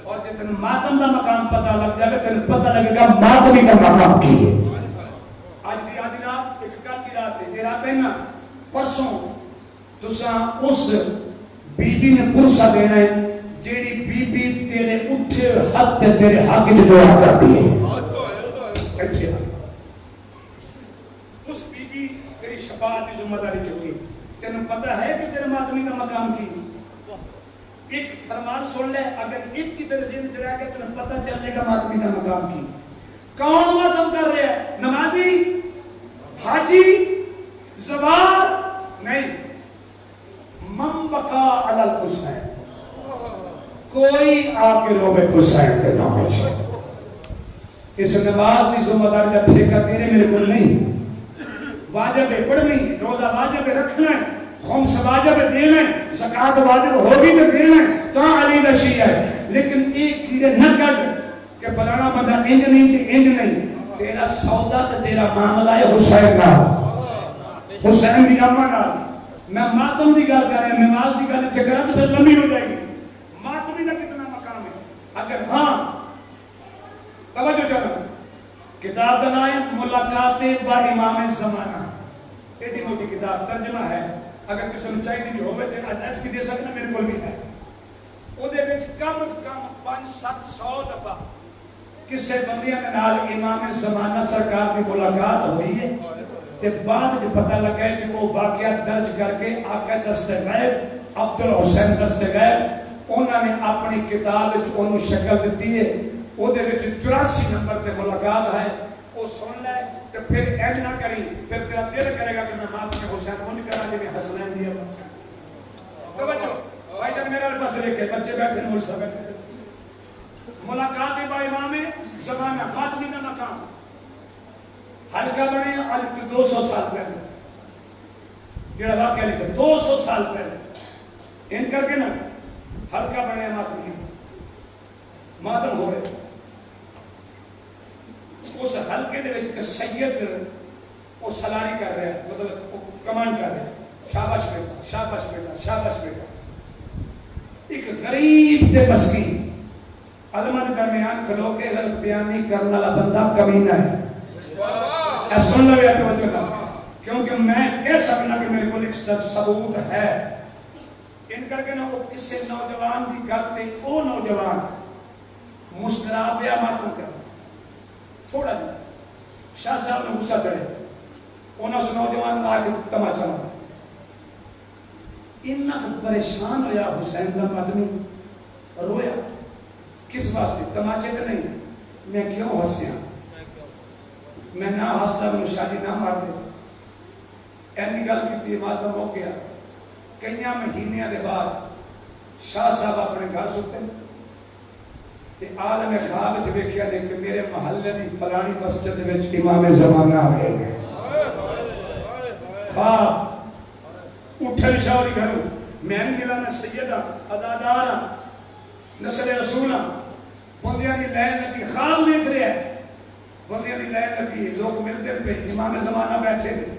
A: اور جب تینوں ماتم دا مقام پتہ لگ جائے تینوں پتہ لگے گا ماتمی دا مقام کی ہے آج دی آدھی رات ایک کل کی رات ہے یہ رات ہے نا پرسوں تساں اس بی بی نے پرسہ دینا ہے جیڑی بی بی تیرے اٹھے حق تے تیرے حق کی دعا کرتی ہے اچھا اس بی بی تیری شفاعت کی ذمہ داری چکی تینوں پتہ ہے کہ تیرے ماتمی کا مقام کی ایک فرمان سن لے اگر ایک کی طرح ذہن چلا کے تینوں پتہ چلنے کا ماتمی کا مقام کی کون ماتم کر رہے ہیں نمازی حاجی زوار نہیں من بقا علی الحسین کوئی آپ کے روبے حسین کے نام ہے اس نماز کی ذمہ داری کا ٹھیکہ تیرے میرے کو نہیں واجب ہے پڑھنی روزہ واجب ہے رکھنا ہے خمس واجب ہے دینا ہے زکات واجب ہوگی تو دینا ہے تو علی دا شیعہ ہے لیکن ایک چیزیں نہ کر کہ فلانا بندہ انج نہیں کہ انج نہیں تیرا سودا تو تیرا معاملہ ہے حسین کا حسین دی امہ کا میں ماتم دی گل کر رہا ہوں نماز دی گل چکرا تو پھر لمبی ہو جائے گی ماتمی کا کتنا مقام ہے اگر ہاں توجہ چلو کتاب کا نام ہے ملاقات با امام زمانہ ایڈی موٹی کتاب ترجمہ ہے اگر کسی نے چاہیے بھی ہوئے تو ایس کی دے سکنا میرے کو بھی ہے وہ دے وچ کم از کم 500-700 دفعہ کسے بندیاں کے نال امام زمانہ سرکار کی ملاقات ہوئی ہے تے بعد جو پتہ لگا ہے کہ وہ واقعہ درج کر کے آقا دست غیب عبدالحسین دست غیب انہوں نے اپنی کتاب وچ انہوں شکل دیتی ہے وہ دے وچ 84 نمبر پہ ملاقات ہے وہ سن لے تو پھر ایج نہ کری پھر تیرا دل کرے گا کہ میں ماتم حسین کون کرا جی میں حسنین دیا توجہ بھائی جان میرے پاس لکھے بچے بیٹھے مول صاحب بیٹھے ملاقات با امام زمانہ ماتمی کا مقام حلقہ بنے آج 200 سال پہلے جڑا واقعہ لکھے 200 سال پہلے انج کر کے نا حلقہ بنے ماتمی ماتم ہو رہے اس حلقے دے وچ سید وہ سلاری کر رہے ہیں مطلب کمانڈ کر رہے ہیں شاباش بیٹا شاباش بیٹا شاباش بیٹا ایک غریب تے مسکین علماء کے درمیان کھلو کے غلط بیانی کرنے والا بندہ کمینہ ہے اے سن لو یا توجہ کر کیونکہ میں کہہ سکنا کہ میرے کو اس طرح ثبوت ہے ان کر کے نا وہ کسی نوجوان کی گلتے وہ نوجوان مسکرا پیا ماتم کر تھوڑا جا شاہ صاحب نے غصہ چڑھے انہوں اس نوجوان آگے تماچا مارا انہا کو پریشان ہویا حسین کا ماتمی رویا کس واسطے تماچے تو نہیں میں کیوں ہنسیا میں نہ ہنستا میں شادی نہ مار دے اینی گل کی تھی ماتم ہو گیا کئیاں مہینے دے بعد شاہ صاحب اپنے گھر سکتے کہ عالم خواب سے دیکھیا دے کہ میرے محلے دی فلانی مسجد وچ امام زمانہ آئے گئے خواب اٹھن شاوری گھروں میں نے گلا میں سیدہ عدادارہ نسل رسولہ بندیاں دی لہن کی خواب دیکھ رہے ہیں بندیاں دی لائن لگی ہے، لوگ ملتے پہ، امام زمانہ بیٹھے ہیں،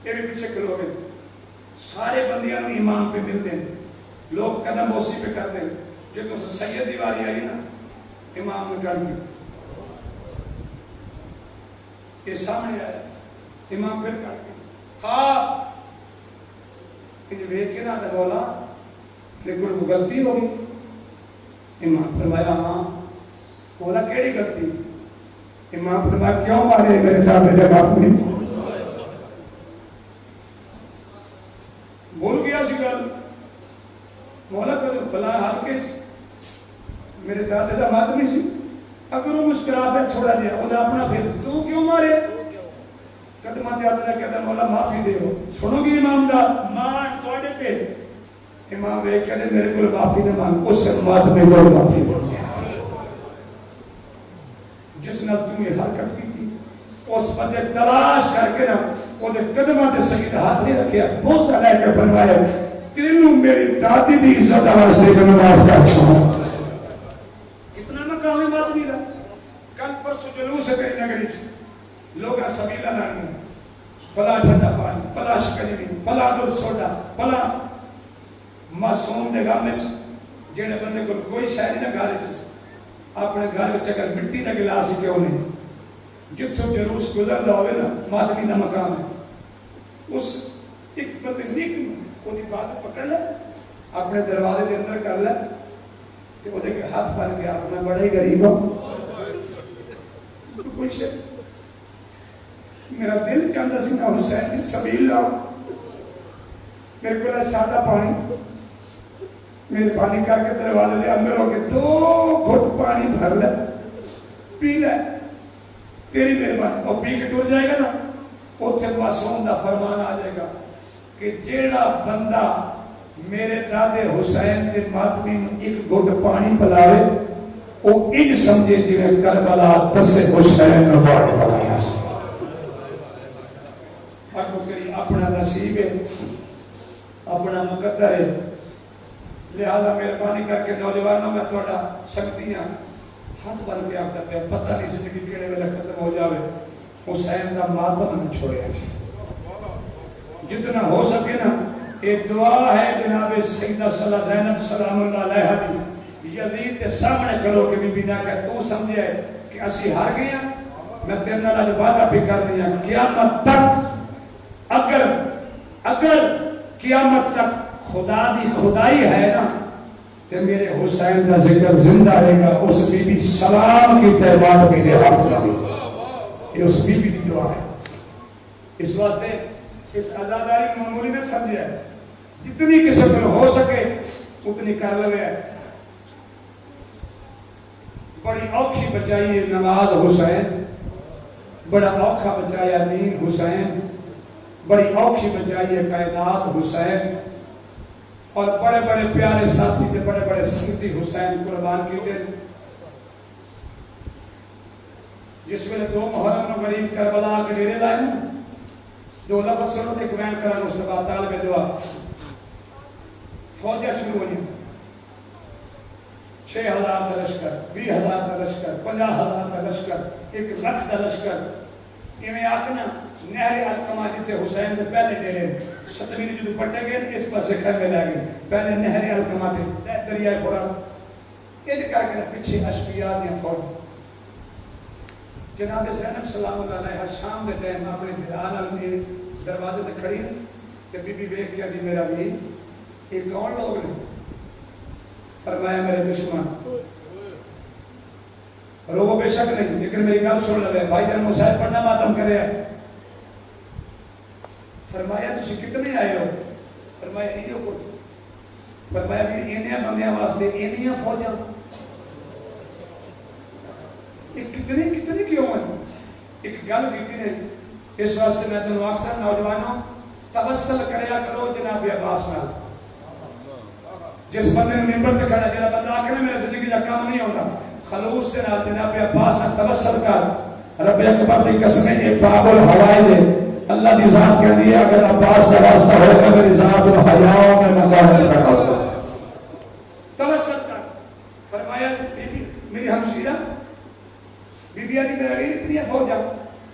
A: یہ بھی پیچھے کھلو گے، سارے بندیاں امام پہ ملتے ہیں، لوگ قدم بوسی پہ کرتے ہیں، جو تو سید دیواری آئی نا امام نے کر دی، یہ سامنے آیا امام پھر کر دی خواب انہیں بیٹھ کے نہ تھا بولا لیکن وہ غلطی ہوگی، امام فرمایا ہاں، بولا کیڑی غلطی؟ امام فرمایا کیوں مارے میرے دادے جواب میں بول گیا سی گل، مولا کدو فلاں حال کے میرے دادے کا مات نہیں سی، اگر وہ مسکرا پہ چھوڑا دیا وہ اپنا پھر تو کیوں مارے؟ قدمہ سے آدھنا کہتا مولا معافی دے ہو، سنو گی امام دا مان توڑے تے، امام ایک کہتے میرے کو معافی نہ مان، اس سے مات میں لوگ معافی بن گیا، جس نے تمہیں حرکت کی تھی اس بندے تلاش کر کے نا وہ قدمہ دے سید ہاتھ نہیں رکھیا، بہت سا لے کے بنوائے تینوں میری دادی دی عزت آوازتے کہ میں معاف کر چھوڑا، اتنا مقامی بات نہیں رہا، کل پرسو جلوس سے کہیں نگری لوگ سبیلہ لانی ہیں، پلا ٹھنڈا پانی، پلا شکنی، پلا دودھ سوڈا، پلا معصوم دے گاہ میں جڑے بندے کو کوئی شاید نہ گالے اپنے گھر میں اگر مٹی کا گلاس ہی کیوں نہیں، جتوں جلوس گزر رہا ہوئے نا ماتمی کا مقام ہے، اس ایک بندے نیک وہ دی بات پکڑ لے اپنے دروازے کے اندر کر لے کہ وہ دیکھ ہاتھ پھر کے آپ میں بڑے غریب ہوں کوئی شک میرا دل چاہتا سی نہ حسین کی سبیل لاؤ، میرے کو لئے سادہ پانی میرے پانی کر کے دروازے لے اندر ہو کے 2 گھٹ پانی بھر لے پی لے تیری مہربانی، اور پی کے ٹور جائے گا نا اس سے معصوم دا فرمان آ جائے گا کہ جیڑا بندہ میرے دادے حسین کے ماتمی ایک گھٹ پانی پلاوے وہ ان سمجھے جنہیں کربلا 10 حسین میں پانی پلایا سے اپنا نصیب ہے اپنا مقدر ہے، لہذا مہربانی کر کے نوجوانوں میں تھوڑا سختیاں ہاتھ بن کے آتا پہ پتہ نہیں زندگی کیڑے ویلے ختم ہو جاوے، حسین کا ماتم نہ چھوڑے جتنا ہو سکے نا، ایک دعا ہے جناب سیدہ صلی زینب سلام اللہ علیہ دی یزید کے سامنے کرو کہ بی بی نہ کہ تو سمجھے کہ اسی ہار گئے ہیں، میں تیرے نال وعدہ بھی کر دیا قیامت تک اگر قیامت تک خدا دی خدائی ہے نا کہ میرے حسین کا ذکر زندہ رہے گا، اس بی بی سلام کی تہبات میرے ہاتھ لگے، یہ اس بی بی کی دعا ہے، اس واسطے اس عزاداری کی معمولی نے سمجھا ہے، جتنی قسم میں ہو سکے اتنی کر لوے ہے، بڑی اوکھی بچائی ہے نماز حسین، بڑا اوکھا بچایا دین حسین، بڑی اوکھی بچائی ہے کائنات حسین، اور بڑے بڑے پیارے ساتھی تھے، بڑے بڑے سنگتی حسین قربان کی دے، جس میں 2 محرم و غریب کربلا کے ڈیرے لائے ہیں، 2 لفظ سنو ایک بیان کرنا اس کے بعد طالب دعا فوجیں شروع ہوئی 6,000 کا لشکر، 20,000 کا لشکر، 50,000 کا لشکر، 1 لاکھ کا لشکر، یہ آکنا نہر علقمہ جتے حسین دے پہلے ڈیرے 7ویں جو پٹے گئے اس پر سے خیمے لے گئے، پہلے نہر علقمہ تھے دریائے فرات، یہ کہا کہ پیچھے اشفیاء دیا فوج، جناب زینب سلام اللہ علیہ شام دے ٹائم اپنے بلال علیہ دروازے تے کھڑی کہ بی بی بیک کیا دی میرا بھی یہ کون لوگ نے؟ فرمایا میرے دشمن، رو وہ بے شک نہیں لیکن میری گل سن لے بھائی جان مسائل پڑھنا ماتم کرے ہیں، فرمایا تجھے کتنے آئے ہو؟ فرمایا ایو کچھ، فرمایا بھی انہیں بندیاں واسطے انہیں فوجاں، ایک کتنے کیوں ہیں؟ ایک گل کیتی نے اس واسطے میں تو اکثر نوجوانوں توسل کریا کرو جناب عباس نال، جس بندے نے ممبر پہ کھڑا جڑا بندہ آخر میرے زندگی کا کام نہیں ہوتا خلوص کے نال جناب عباس توسل کر، رب اکبر کی قسمیں یہ باب الحوائے دے اللہ دی ذات کہہ دی اگر عباس کا واسطہ ہوگا میری ذات الحیاء میں مقاصد کا واسطہ توسل کر، فرمایا میری ہمشیرہ بی بی علی میرا کتنی فوجاں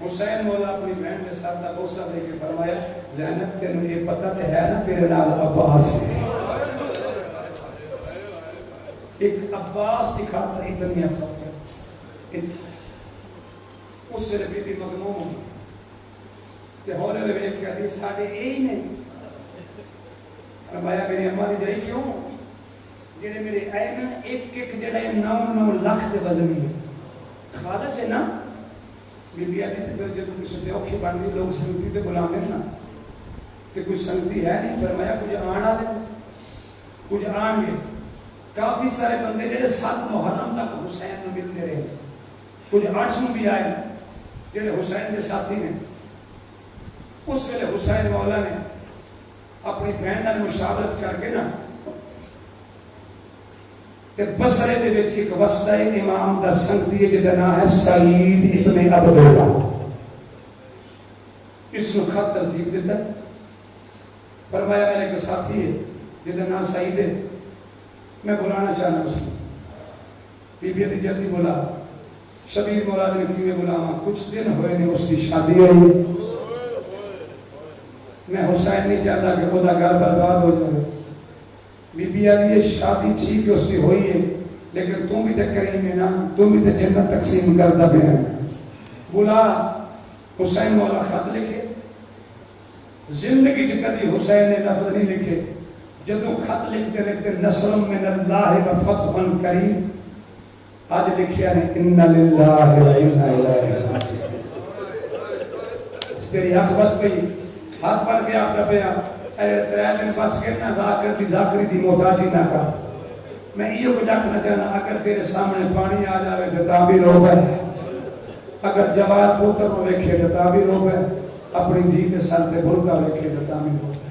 A: حسین مولا اپنی بہن کے ساتھ بوسہ دے کے فرمایا زینب تینوں یہ پتہ تے ہے نا تیرے نال عباس ہے ایک عباس کی خاطر اتنی افضل اس سے بی بی مغموم کہ ہولے لے ایک حدیث ساڑھے یہی نہیں فرمایا میری اماں دی جائی کیوں جنہیں میرے آئے نا ایک جڑا 9 لاکھ دے وزنی ہے خالص ہے نا بی بی آدھی تے پھر جب کسی سے اوکھی بن گئی لوگ سنگتی پہ بلامے نا کہ کچھ سنگتی ہے نہیں فرمایا کچھ آنا دے کچھ آن گے کافی سارے بندے جڑے 7 محرم تک حسین میں ملتے رہے کچھ 8 میں بھی آئے جڑے حسین کے ساتھی نے اس ویلے حسین مولا نے اپنی بہن نال مشاورت کر کے نا کہ بصرے دے وچ ایک وسطہ امام دا سنگتی ہے جدا نام ہے سعید ابن عبداللہ اس کو خط ترتیب دیتا فرمایا میرے کو ساتھی ہے جدا نام سعید ہے میں بلانا چاہنا اس کو بی بی دی جلدی بولا شبیر مولا نے کیویں بلاواں کچھ دن ہوئے نے اس کی شادی ہوئی میں حسین نہیں چاہتا کہ خدا گھر برباد ہو جائے بی بی آدھی یہ شادی ٹھیک ہے اس کی ہوئی ہے لیکن تم بھی تے کریم ہے نا تم بھی تے جنت تقسیم کردہ بھی ہے بولا حسین مولا خط لکھے زندگی جکدی حسین نے لفظ نہیں لکھے جدو خط لکھتے لکھتے نصر من اللہ و فتح کریم آج لکھیا نے ان للہ و انا الیہ راجعون تیری آنکھ بس گئی ہاتھ پر کے آپ رفیا اے ترین بس کے نہ ذاکری دی محتاجی نہ کر میں یہ کو ڈاکنا چاہنا اگر تیرے سامنے پانی آ جاوے تو تعبیر ہو گئے اگر جواد پوتر کو لکھے تو تعبیر ہو گئے اپنی دھی کے سر تے برکا لکھے تو تعبیر ہو گئے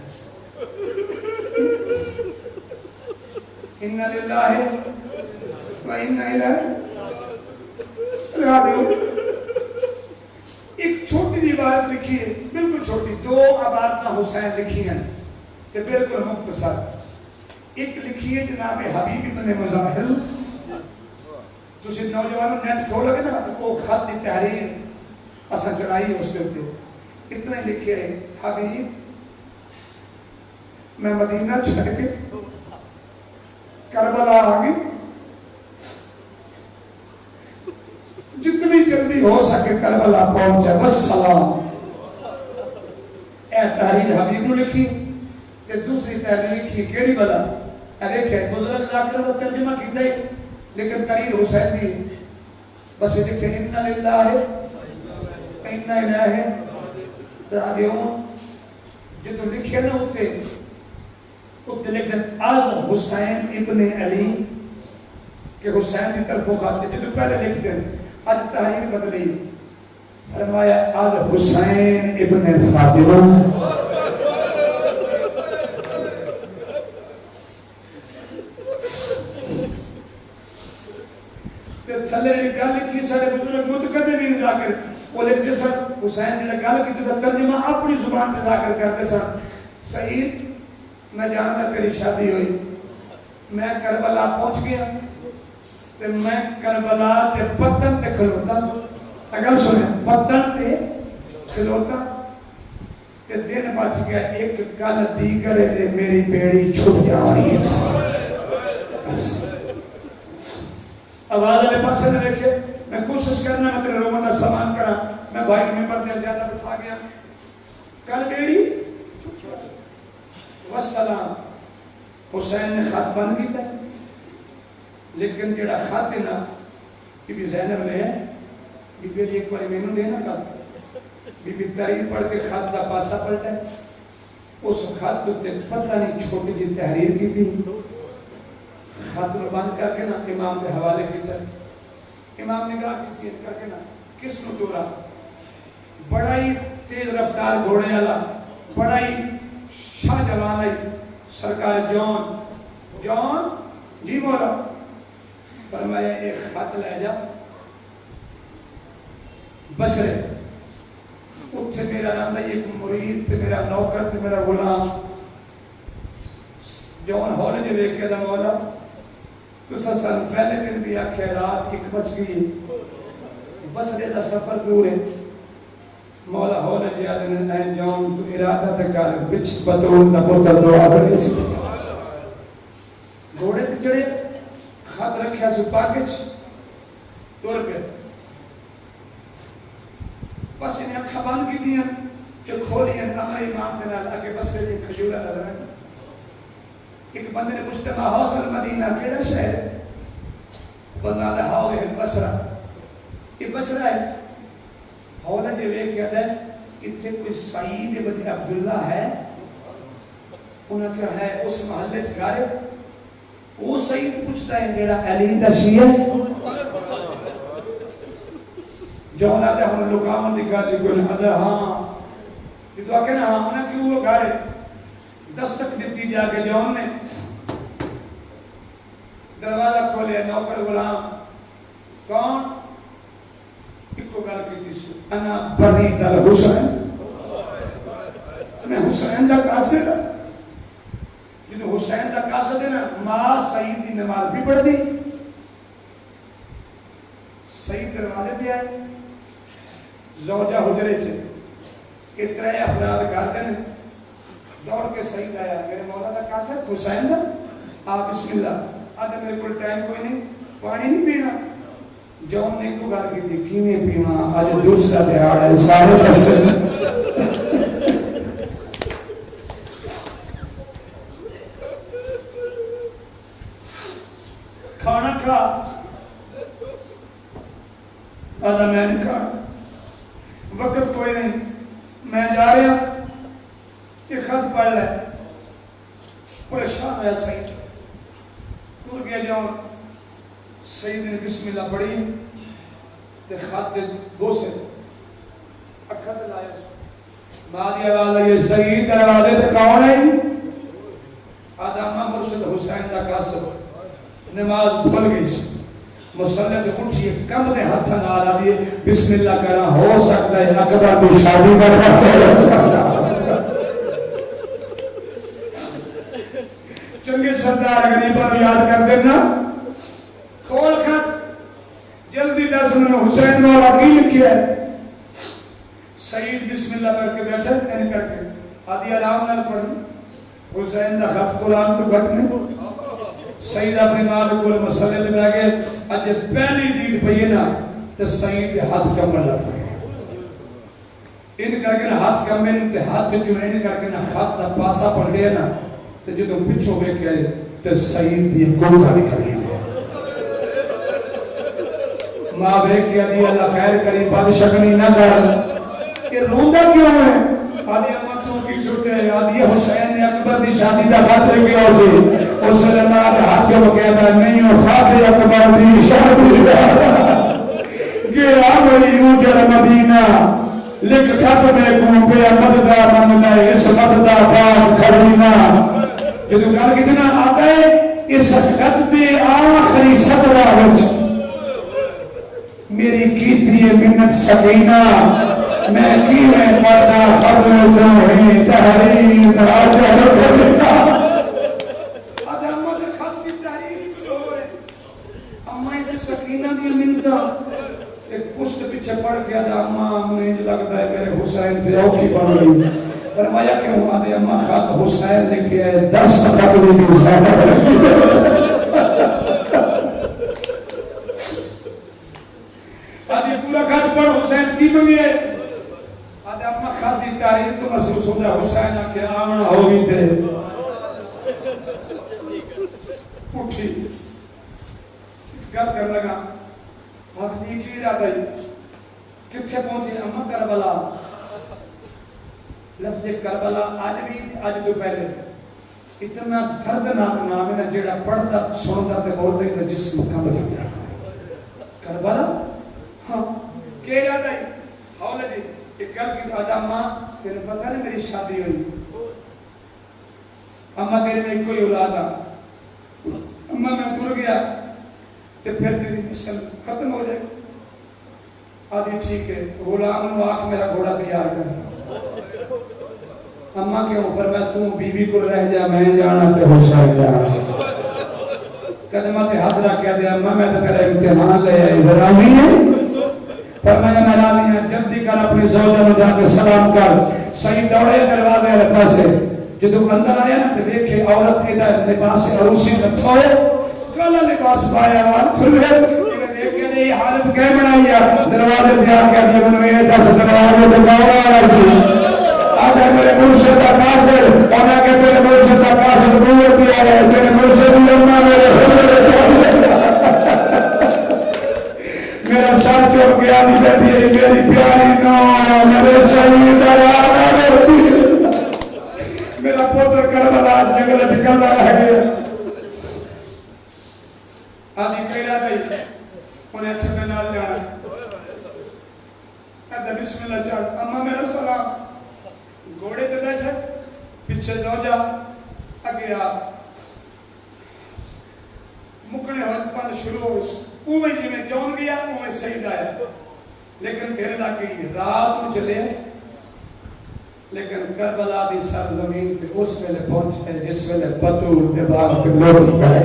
A: ان للہ و انا الیہ راجعون ایک چھوٹی سی عبارت لکھی ہے بالکل چھوٹی 2 عبارتیں حسین لکھی ہیں کہ بالکل مختصر ایک لکھی ہے جناب حبیب ابن مظاہر تسی نوجوانوں نیٹ کھولو گے نا تو وہ خط کی تحریر اصل چڑھائی ہے اس کے اوپر اتنا ہی لکھے ہے حبیب میں مدینہ چھڑ کے کربلا آگئی جتنی جلدی ہو سکے کربلا پہنچا بس سلام اے تحریر حبیب نے لکھی کہ دوسری تحریر لکھی کیڑی بلا ارے کہ بزرگ ذاکر و ترجمہ کیتا ہے لیکن تحریر حسین دی بس یہ لکھے ان للہ و انا الیہ راجعون جو لکھے نا ہوتے لکھتے از حسین ابن علی کہ حسین کی طرف کھاتے جو پہلے لکھتے ہیں آج تحریر بدلی فرمایا از حسین ابن فاطمہ پھر تھلے گل کی سارے بزرگ متقدم بھی ذاکر وہ لکھتے سن حسین نے گل کی تو ترجمہ اپنی زبان سے ذاکر کرتے سن سعید میں جانتا تیری شادی ہوئی میں کربلا پہنچ گیا تو میں کربلا تے پتن تے کھلوتا اگر سنیں پتن تے کھلوتا کہ دن بچ گیا ایک کل دیگر ہے میری بیڑی چھٹ جانی ہے آواز میں پاسے نے دیکھے میں کوشش کرنا میں تیرے رومن کا سامان کرا میں بھائی ممبر دیا زیادہ بٹھا گیا کل بیڑی والسلام حسین نے خط بند کیتا لیکن جڑا خط ہے نا بی بی زینب لے ہے بی بی ایک بار میں نے دینا خط بی بی تحریر پڑھ کے خط کا پاسا پلٹا ہے اس خط تے پتہ نہیں چھوٹی جی تحریر کی تھی خط کو بند کر کے نا امام کے حوالے کیتا امام نے کہا کہ چیز کر کے نا کس نو ٹورا بڑا ہی تیز رفتار گھوڑے والا بڑا ہی شاہ جوان ہے سرکار جون جی مولا فرمایا ایک خط لے جا بصرے اتھے میرا نام ہے ایک مرید تے میرا نوکر تے میرا غلام جون ہولے جو ایک کہتا مولا تو سن پہلے دن بھی آکھے رات 1 بج گئی بسرے دا سفر دور ہے مولا ہونا جیادن این جان تو ارادہ تکار بچ بدرون دا پوتر دعا کرے گھوڑے تے چڑھے خط رکھیا سو پاکچ دور پہ بس انہیں اکھا بند کی دیا کہ کھولی ہیں امر امام دینا آگے بسرے جی کھجورہ نظر ہے ایک بندے نے پوچھتے محاض المدینہ کیڑا شہر ہے بندہ نے ہاؤ ہے بسرہ یہ بسرہ ہے ہونا جو ایک کہتا ہے اتنے کوئی سعید بن عبداللہ ہے انہوں نے کہا ہے اس محلے چکارے وہ سعید پوچھتا ہے میرا علی دا شیعہ جو ہونا تھا ہم لوگاں دکھا لی کوئی ادھر ہاں یہ تو آکے نا ہم نے کیوں وہ گارے دستک دیتی جا کے جو ہم نے دروازہ کھولے نوکر غلام کون ایک کو گال کی دیسو انا برید الحسین میں حسین دا قاصد ہے جنہوں حسین دا قاصد ہے نا ماں سعید دی نماز بھی پڑھ دی سعید دروازے دیا ہے زوجہ حجرے چھے اترے افراد گھر دیں دوڑ کے سعید آیا میرے مولا دا قاصد حسین دا آپ بسم اللہ آدھے میرے کوئی ٹائم کوئی نہیں پانی نہیں پینا جون نے کو گھر کی تھی کیویں پینا آج دوسرا دیہاڑ ہے سارے کسے کھانا کھا آدھا میں نے کھا وقت کوئی نہیں میں جا رہا یہ خط پڑھ لے پریشان ہے سعید تو گیا جاؤں سعید نے بسم اللہ پڑھی تے خط دے دو سے اکھت لائے مادی آواز ہے سعید دروازے تے کون ہے آدھا مرشد حسین دا قاصد نماز بھول گئی سی مسلح تے اٹھئے کم نے ہاتھ نالا دیے بسم اللہ کہنا ہو سکتا ہے اکبر بھی شادی کا خط ہے چنگے سردار غریبہ نے یاد کر دینا کھول خط جلدی درس میں حسین مولا کی لکھی ہے سعید بسم اللہ کر کے بیٹھے این کر کے آدھی علام نہ پڑھی حسین دا خط قرآن تو گھٹ نہیں سعید اپنی ماں کو بولے مسئلے لے میں آگے اج پہلی دید پہیے نا تو سعید کے ہاتھ کمر لگ گئے ان کر کے نا ہاتھ کمر تے ہاتھ جو ان کر کے نا خط دا پاسا پڑ گیا نا تو جو تو پچھو بے کے تو سعید دی گل کا نکل گیا ماں بے کیا دی اللہ خیر کری بادشاہ کنی نہ کر کہ روندہ کیوں ہے آدھی امتوں کی چھوٹے ہیں آدھی حسین نے اکبر دی شادی دا خاطر کیا اسے اس نے ماں ہاتھ جو کہتا نہیں ہو خاطر اکبر دی شادی دا یہ آمری اوجر مدینہ لکھ خط میں کون پہ مددہ مندہ اس مددہ پاک کھڑینا یہ تو کہا کتنا آتا ہے اس خط پہ آخری سطرہ وچ میری کیتی ہے منت سکینہ میں کیویں پڑھا قبل زوہی تحریر آجر کرنا آدھا امت خط کی تحریر جو ہے اماں جو سکینہ دی منتہ ایک پشت پیچھے پڑھ کے آدھا اماں مجھے لگتا ہے میرے حسین تے اوکھی بن گئی فرمایا کہ ہوں آدھے اماں خط حسین لکھے ہے 10 قبل بھی زیادہ آدھے پورا خط پڑھ حسین کی بنی ہے آدھے اماں خط دی تاریخ تو محسوس ہوتا ہے حسین کے آمن ہوگی تھے اٹھی گل کر لگا حقیقی کی ارادہ کتھے پہنچے اماں کربلا لفظ کربلا آج بھی آج تو پہلے اتنا دردناک نام ہے جیڑا پڑھتا سنتا تے بولتے تے جسم کم جاتا کربلا ہاں کہ ارادہ ہے حوالہ جی ایک گل کی آجا ماں تیرے پتہ نہیں میری شادی ہوئی اماں تیرے میں کوئی اولاد آ اماں میں ٹر گیا تو پھر تیری قسم ختم ہو جائے آدھی ٹھیک ہے غلام نو آنکھ میرا گھوڑا تیار کر اماں کے اوپر میں تم بیوی کو رہ جا میں جانا تے ہو سکتا جا کلمہ تے حضرہ کہہ دے اماں میں تو تیرا امتحان لے آئی راضی ہے فرمایا میرا جلدی کر اپنی زوجہ میں جا کے سلام کر. سعید دوڑے دروازے والے پاسے جدو اندر آیا نا تو دیکھے عورت کے لباس عروسی رکھا ہے کالا لباس پایا اور کھلے دیکھے نہیں حالت کیا بنائی ہے دروازے دیا کیا دیا میں نے دس دروازے دکھاؤ رہا آدھا میرے مرشد کا قاصر اور آگے میرے مرشد کا قاصر نور دیا ہے میرے مرشد اللہ میرے میرا ساتھ جو پیاری بیٹی ہے میری پیاری نور میرے سعید آرہ میرا پوتر کربلا جنگل جگل رہا ہے آدھی کہہ رہا تھی انہیں تھکے نال جانا ادھا بسم اللہ چاہتا اممہ میرا سلام گھوڑے پہ بیٹھے پیچھے زوجہ آگے آ مکنے ہوئے پاند شروع ہو اوہ جی میں جون گیا اوہ سعید آیا لیکن پھر لگی رات میں چلے لیکن کربلا دی سرزمین پہ اس ویلے پہنچتے جس ویلے بطور دباغ پہ لوٹ گئے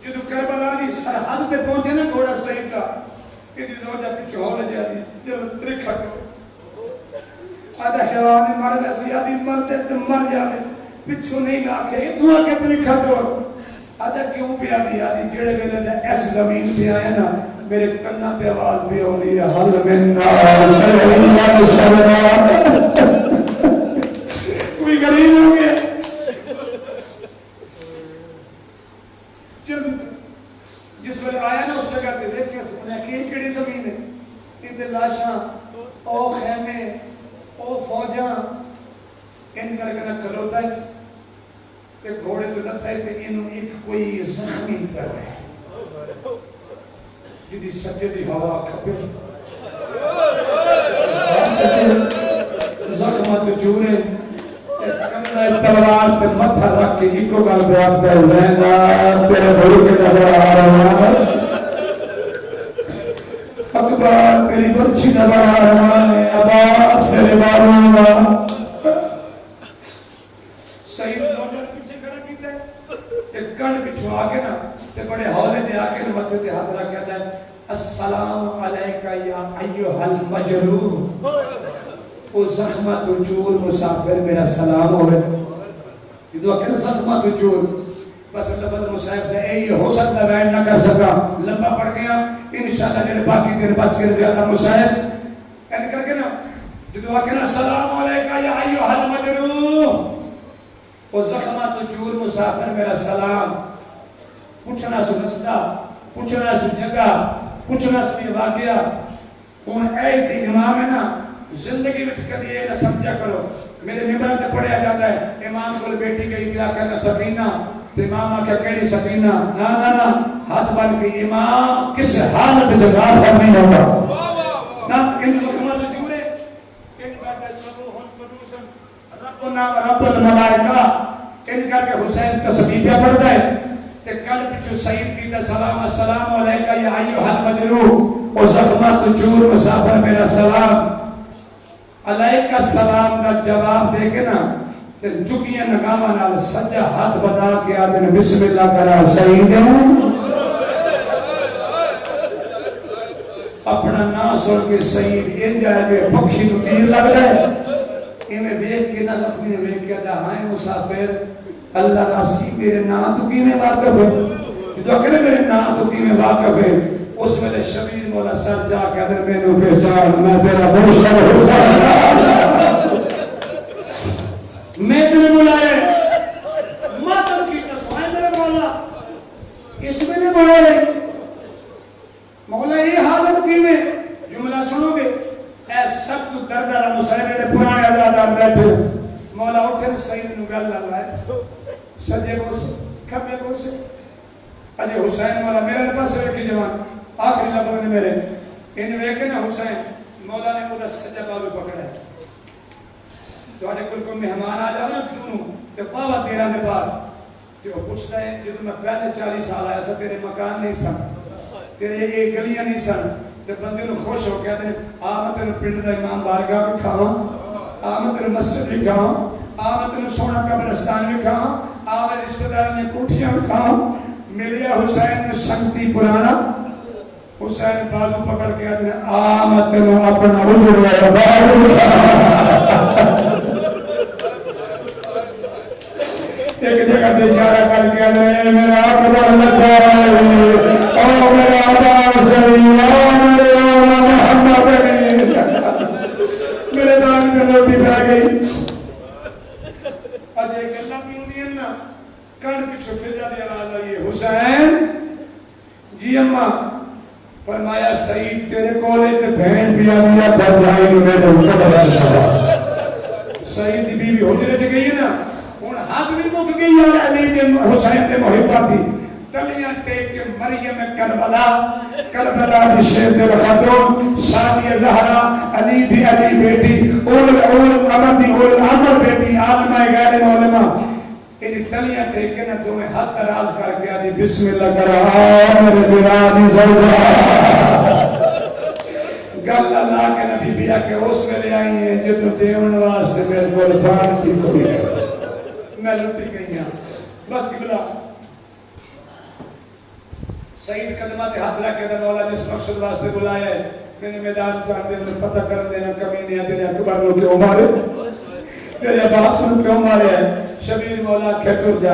A: جدو کربلا دی سرحد پہ پہنچے نا گھوڑا سعید کا کہ دی زوجہ پچھو ہو لے جاتی جب ترکھا کرو آدھا حیوانی مر لسی آدھی مرتے تو مر جاتے پچھو نہیں آکے اتنا آکے ترکھا کرو آدھا کیوں پہ آدھی آدھی جڑے ویلے دے ایس زمین پہ آئے نا میرے کنہ پہ آواز بھی ہو لیا حل مننا سلیم سلام کوئی غریب ہو گیا جس وقت آیا نا اس جگہ پہ دیکھیں انہیں کیڑی زمین ہے ان دے لاشاں او خیمے او فوجاں ان کر کے نہ کھلوتا ہے کہ گھوڑے تو نہ تھے کہ انہوں ایک کوئی زمین کر ہے جدی سجے دی ہوا کھپے زخمت جورے کمدہ تلوار پہ متھا رکھ کے ایکو گل بیاب دے زینا تیرے بھلو کے نظر آ رہا اکبر تیری بچی نظر آ رہا ہے ابا سرے باروں گا سعید زوجہ پیچھے کھڑا کیتا ہے ایک گھڑ پیچھو آگے نا تے بڑے حولے دے آگے نا مطلب دے ہاتھ رکھ کہتا ہے السلام علیکہ یا ایوہ المجرور او زخمت وجور مسافر میرا سلام ہوئے یہ دعا کہ زخمت وجور بس اللہ بد مصاحب دے اے ہو سکتا وین نہ کر سکا لمبا پڑ گیا انشاءاللہ جنہیں باقی دن بچ کے زیادہ مصاحب این کر کے نا جو دعا کہ السلام علیکہ یا ایوہ المجرور او زخمت وجور مسافر میرا سلام پوچھنا سو رستہ پوچھنا سو جگہ پوچھنا سو واقعہ ان ایک دی امام ہے نا زندگی وچ کبھی یہ نہ سمجھا کرو میرے ممبر تے پڑھیا جاتا ہے امام کو بیٹی کے اطلاع کرنا سکینہ تو امام آکھا کیڑی سکینہ نا نا نا ہاتھ بن کے امام کس حالت میں غافل نہیں ہوگا نا ان حکمت جورے ان کا سبوح قدوس ربنا رب الملائکہ ان کا کہ حسین تسبیح پہ پڑھتا ہے کہ کل پچھو سعید کی سلام السلام علیکہ یا ایوہ المجروح او زخمت جور مسافر میرا سلام علیکہ السلام کا جواب دے کے نا جھکیاں نگامہ نال سجا ہاتھ بدا کے آدھے بسم اللہ کرا سعید اپنا نا سن کے سعید ان جائے کہ پکھی نو تیر لگ رہے انہیں بیک کے نا لفظی نے بیک کے دا ہائیں مسافر اللہ راسی میرے نا تو کی میں واقف ہے جو کہ میرے نا تو کی میں واقف ہے اس میں شبیر مولا سر جا کے ادھر میں نو پہچان میں تیرا مرشد حسین میں تیرے بلائے ماتم کی تسوائیں میرے مولا اس میں نے بڑھے مولا یہ حالت کی میں جملہ سنو گے اے سخت دردہ مسائل نے پرانے عدادات بیٹھے مولا اٹھے سعید نو گل اللہ ہے سجے گور سے کھپے گور سے اجے حسین مولا میرے پاس رکھی جوان آخری لبوں نے میرے انہیں ویکے نا حسین مولا نے مجھے سجا بابے پکڑا ہے تو آنے کل کو مہمان آ جاؤ نا کیوں کہ پاوا تیرا نے بعد تو وہ پوچھتا ہے جو میں پہلے 40 سال آیا سا تیرے مکان نہیں سن تیرے ایک گلیاں نہیں سن تو بندے نے خوش ہو گیا میں تیرے پنڈ دا امام بارگاہ بھی کھاواں میں تیرے مسجد بھی کھاواں میں تیرے سونا قبرستان بھی کھاواں میں رشتہ داروں نے کوٹھیاں بھی کھاواں ملیا حسین نے سنگتی پرانا حسین بازو پکڑ کے آتے ہیں آمد میں اپنا اجڑا بارو ایک جگہ دے اشارہ کر کے آتے ہیں میرا اکبر لچار او میرا عبار سری او میرا محمد میرے دان میں روٹی پہ گئی آج ایک اللہ کی انہیں نا کڑ کی چھپے جاتی آواز آئی ہے حسین جی اممہ فرمایا سعید تیرے کولے تے بہن بھی آدیا بھر جائی میں نے ان کا بڑا چاہا سعید دی بیوی حجرے چ گئی ہے نا ان ہاتھ بھی مک گئی اور علی دے حسین دے محبہ تھی تلیاں ٹیک کے مریم کربلا دی شیر دے خاتون سادیہ زہرا علی دی علی بیٹی عمر دی عمر بیٹی عالمہ غیر علماء یہ تلیاں ٹیک کے نا تمہیں ہاتھ تراز کر کے آدھی بسم اللہ کرا میرے بیرانی زوجہ گل اللہ کے نبی بیا کے اس میں لے آئی ہیں جو تو دیون واسطے میرے بول جان کی کوئی ہے میں لٹی گئی ہوں بس قبلہ سعید قدمات ہاتھ رکھ کے مولا جس مقصد واسطے بلایا ہے میں نے میدان جان دے میں پتہ کر دینا کمی نہیں ہے تیرے اکبر لوگ کیوں مارے تیرے باپ سے کیوں مارے ہیں شبیر مولا کھٹر جا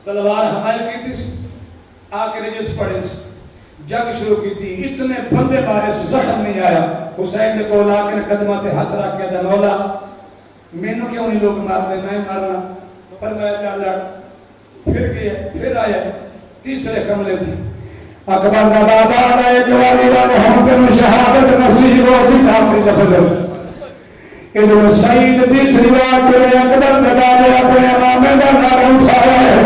A: تلوار ہمائے کی تھی آکے رجس پڑے جنگ شروع کی تھی اتنے بندے مارے زخم نہیں آیا حسین نے کہا آکے قدمات ہاتھ رکھ کے دا مولا میں نے کیوں نہیں لوگ مار دے میں مارنا پر میں جالا پھر گئے پھر آیا تیسرے حملے تھی اکبر کا بابا آئے جواری محمد میں شہادت مسیح روزی آخری لفظ ادھر سعید تیسری بار پہ اکبر کا بابا اپنے امامے کا نام اٹھایا ہے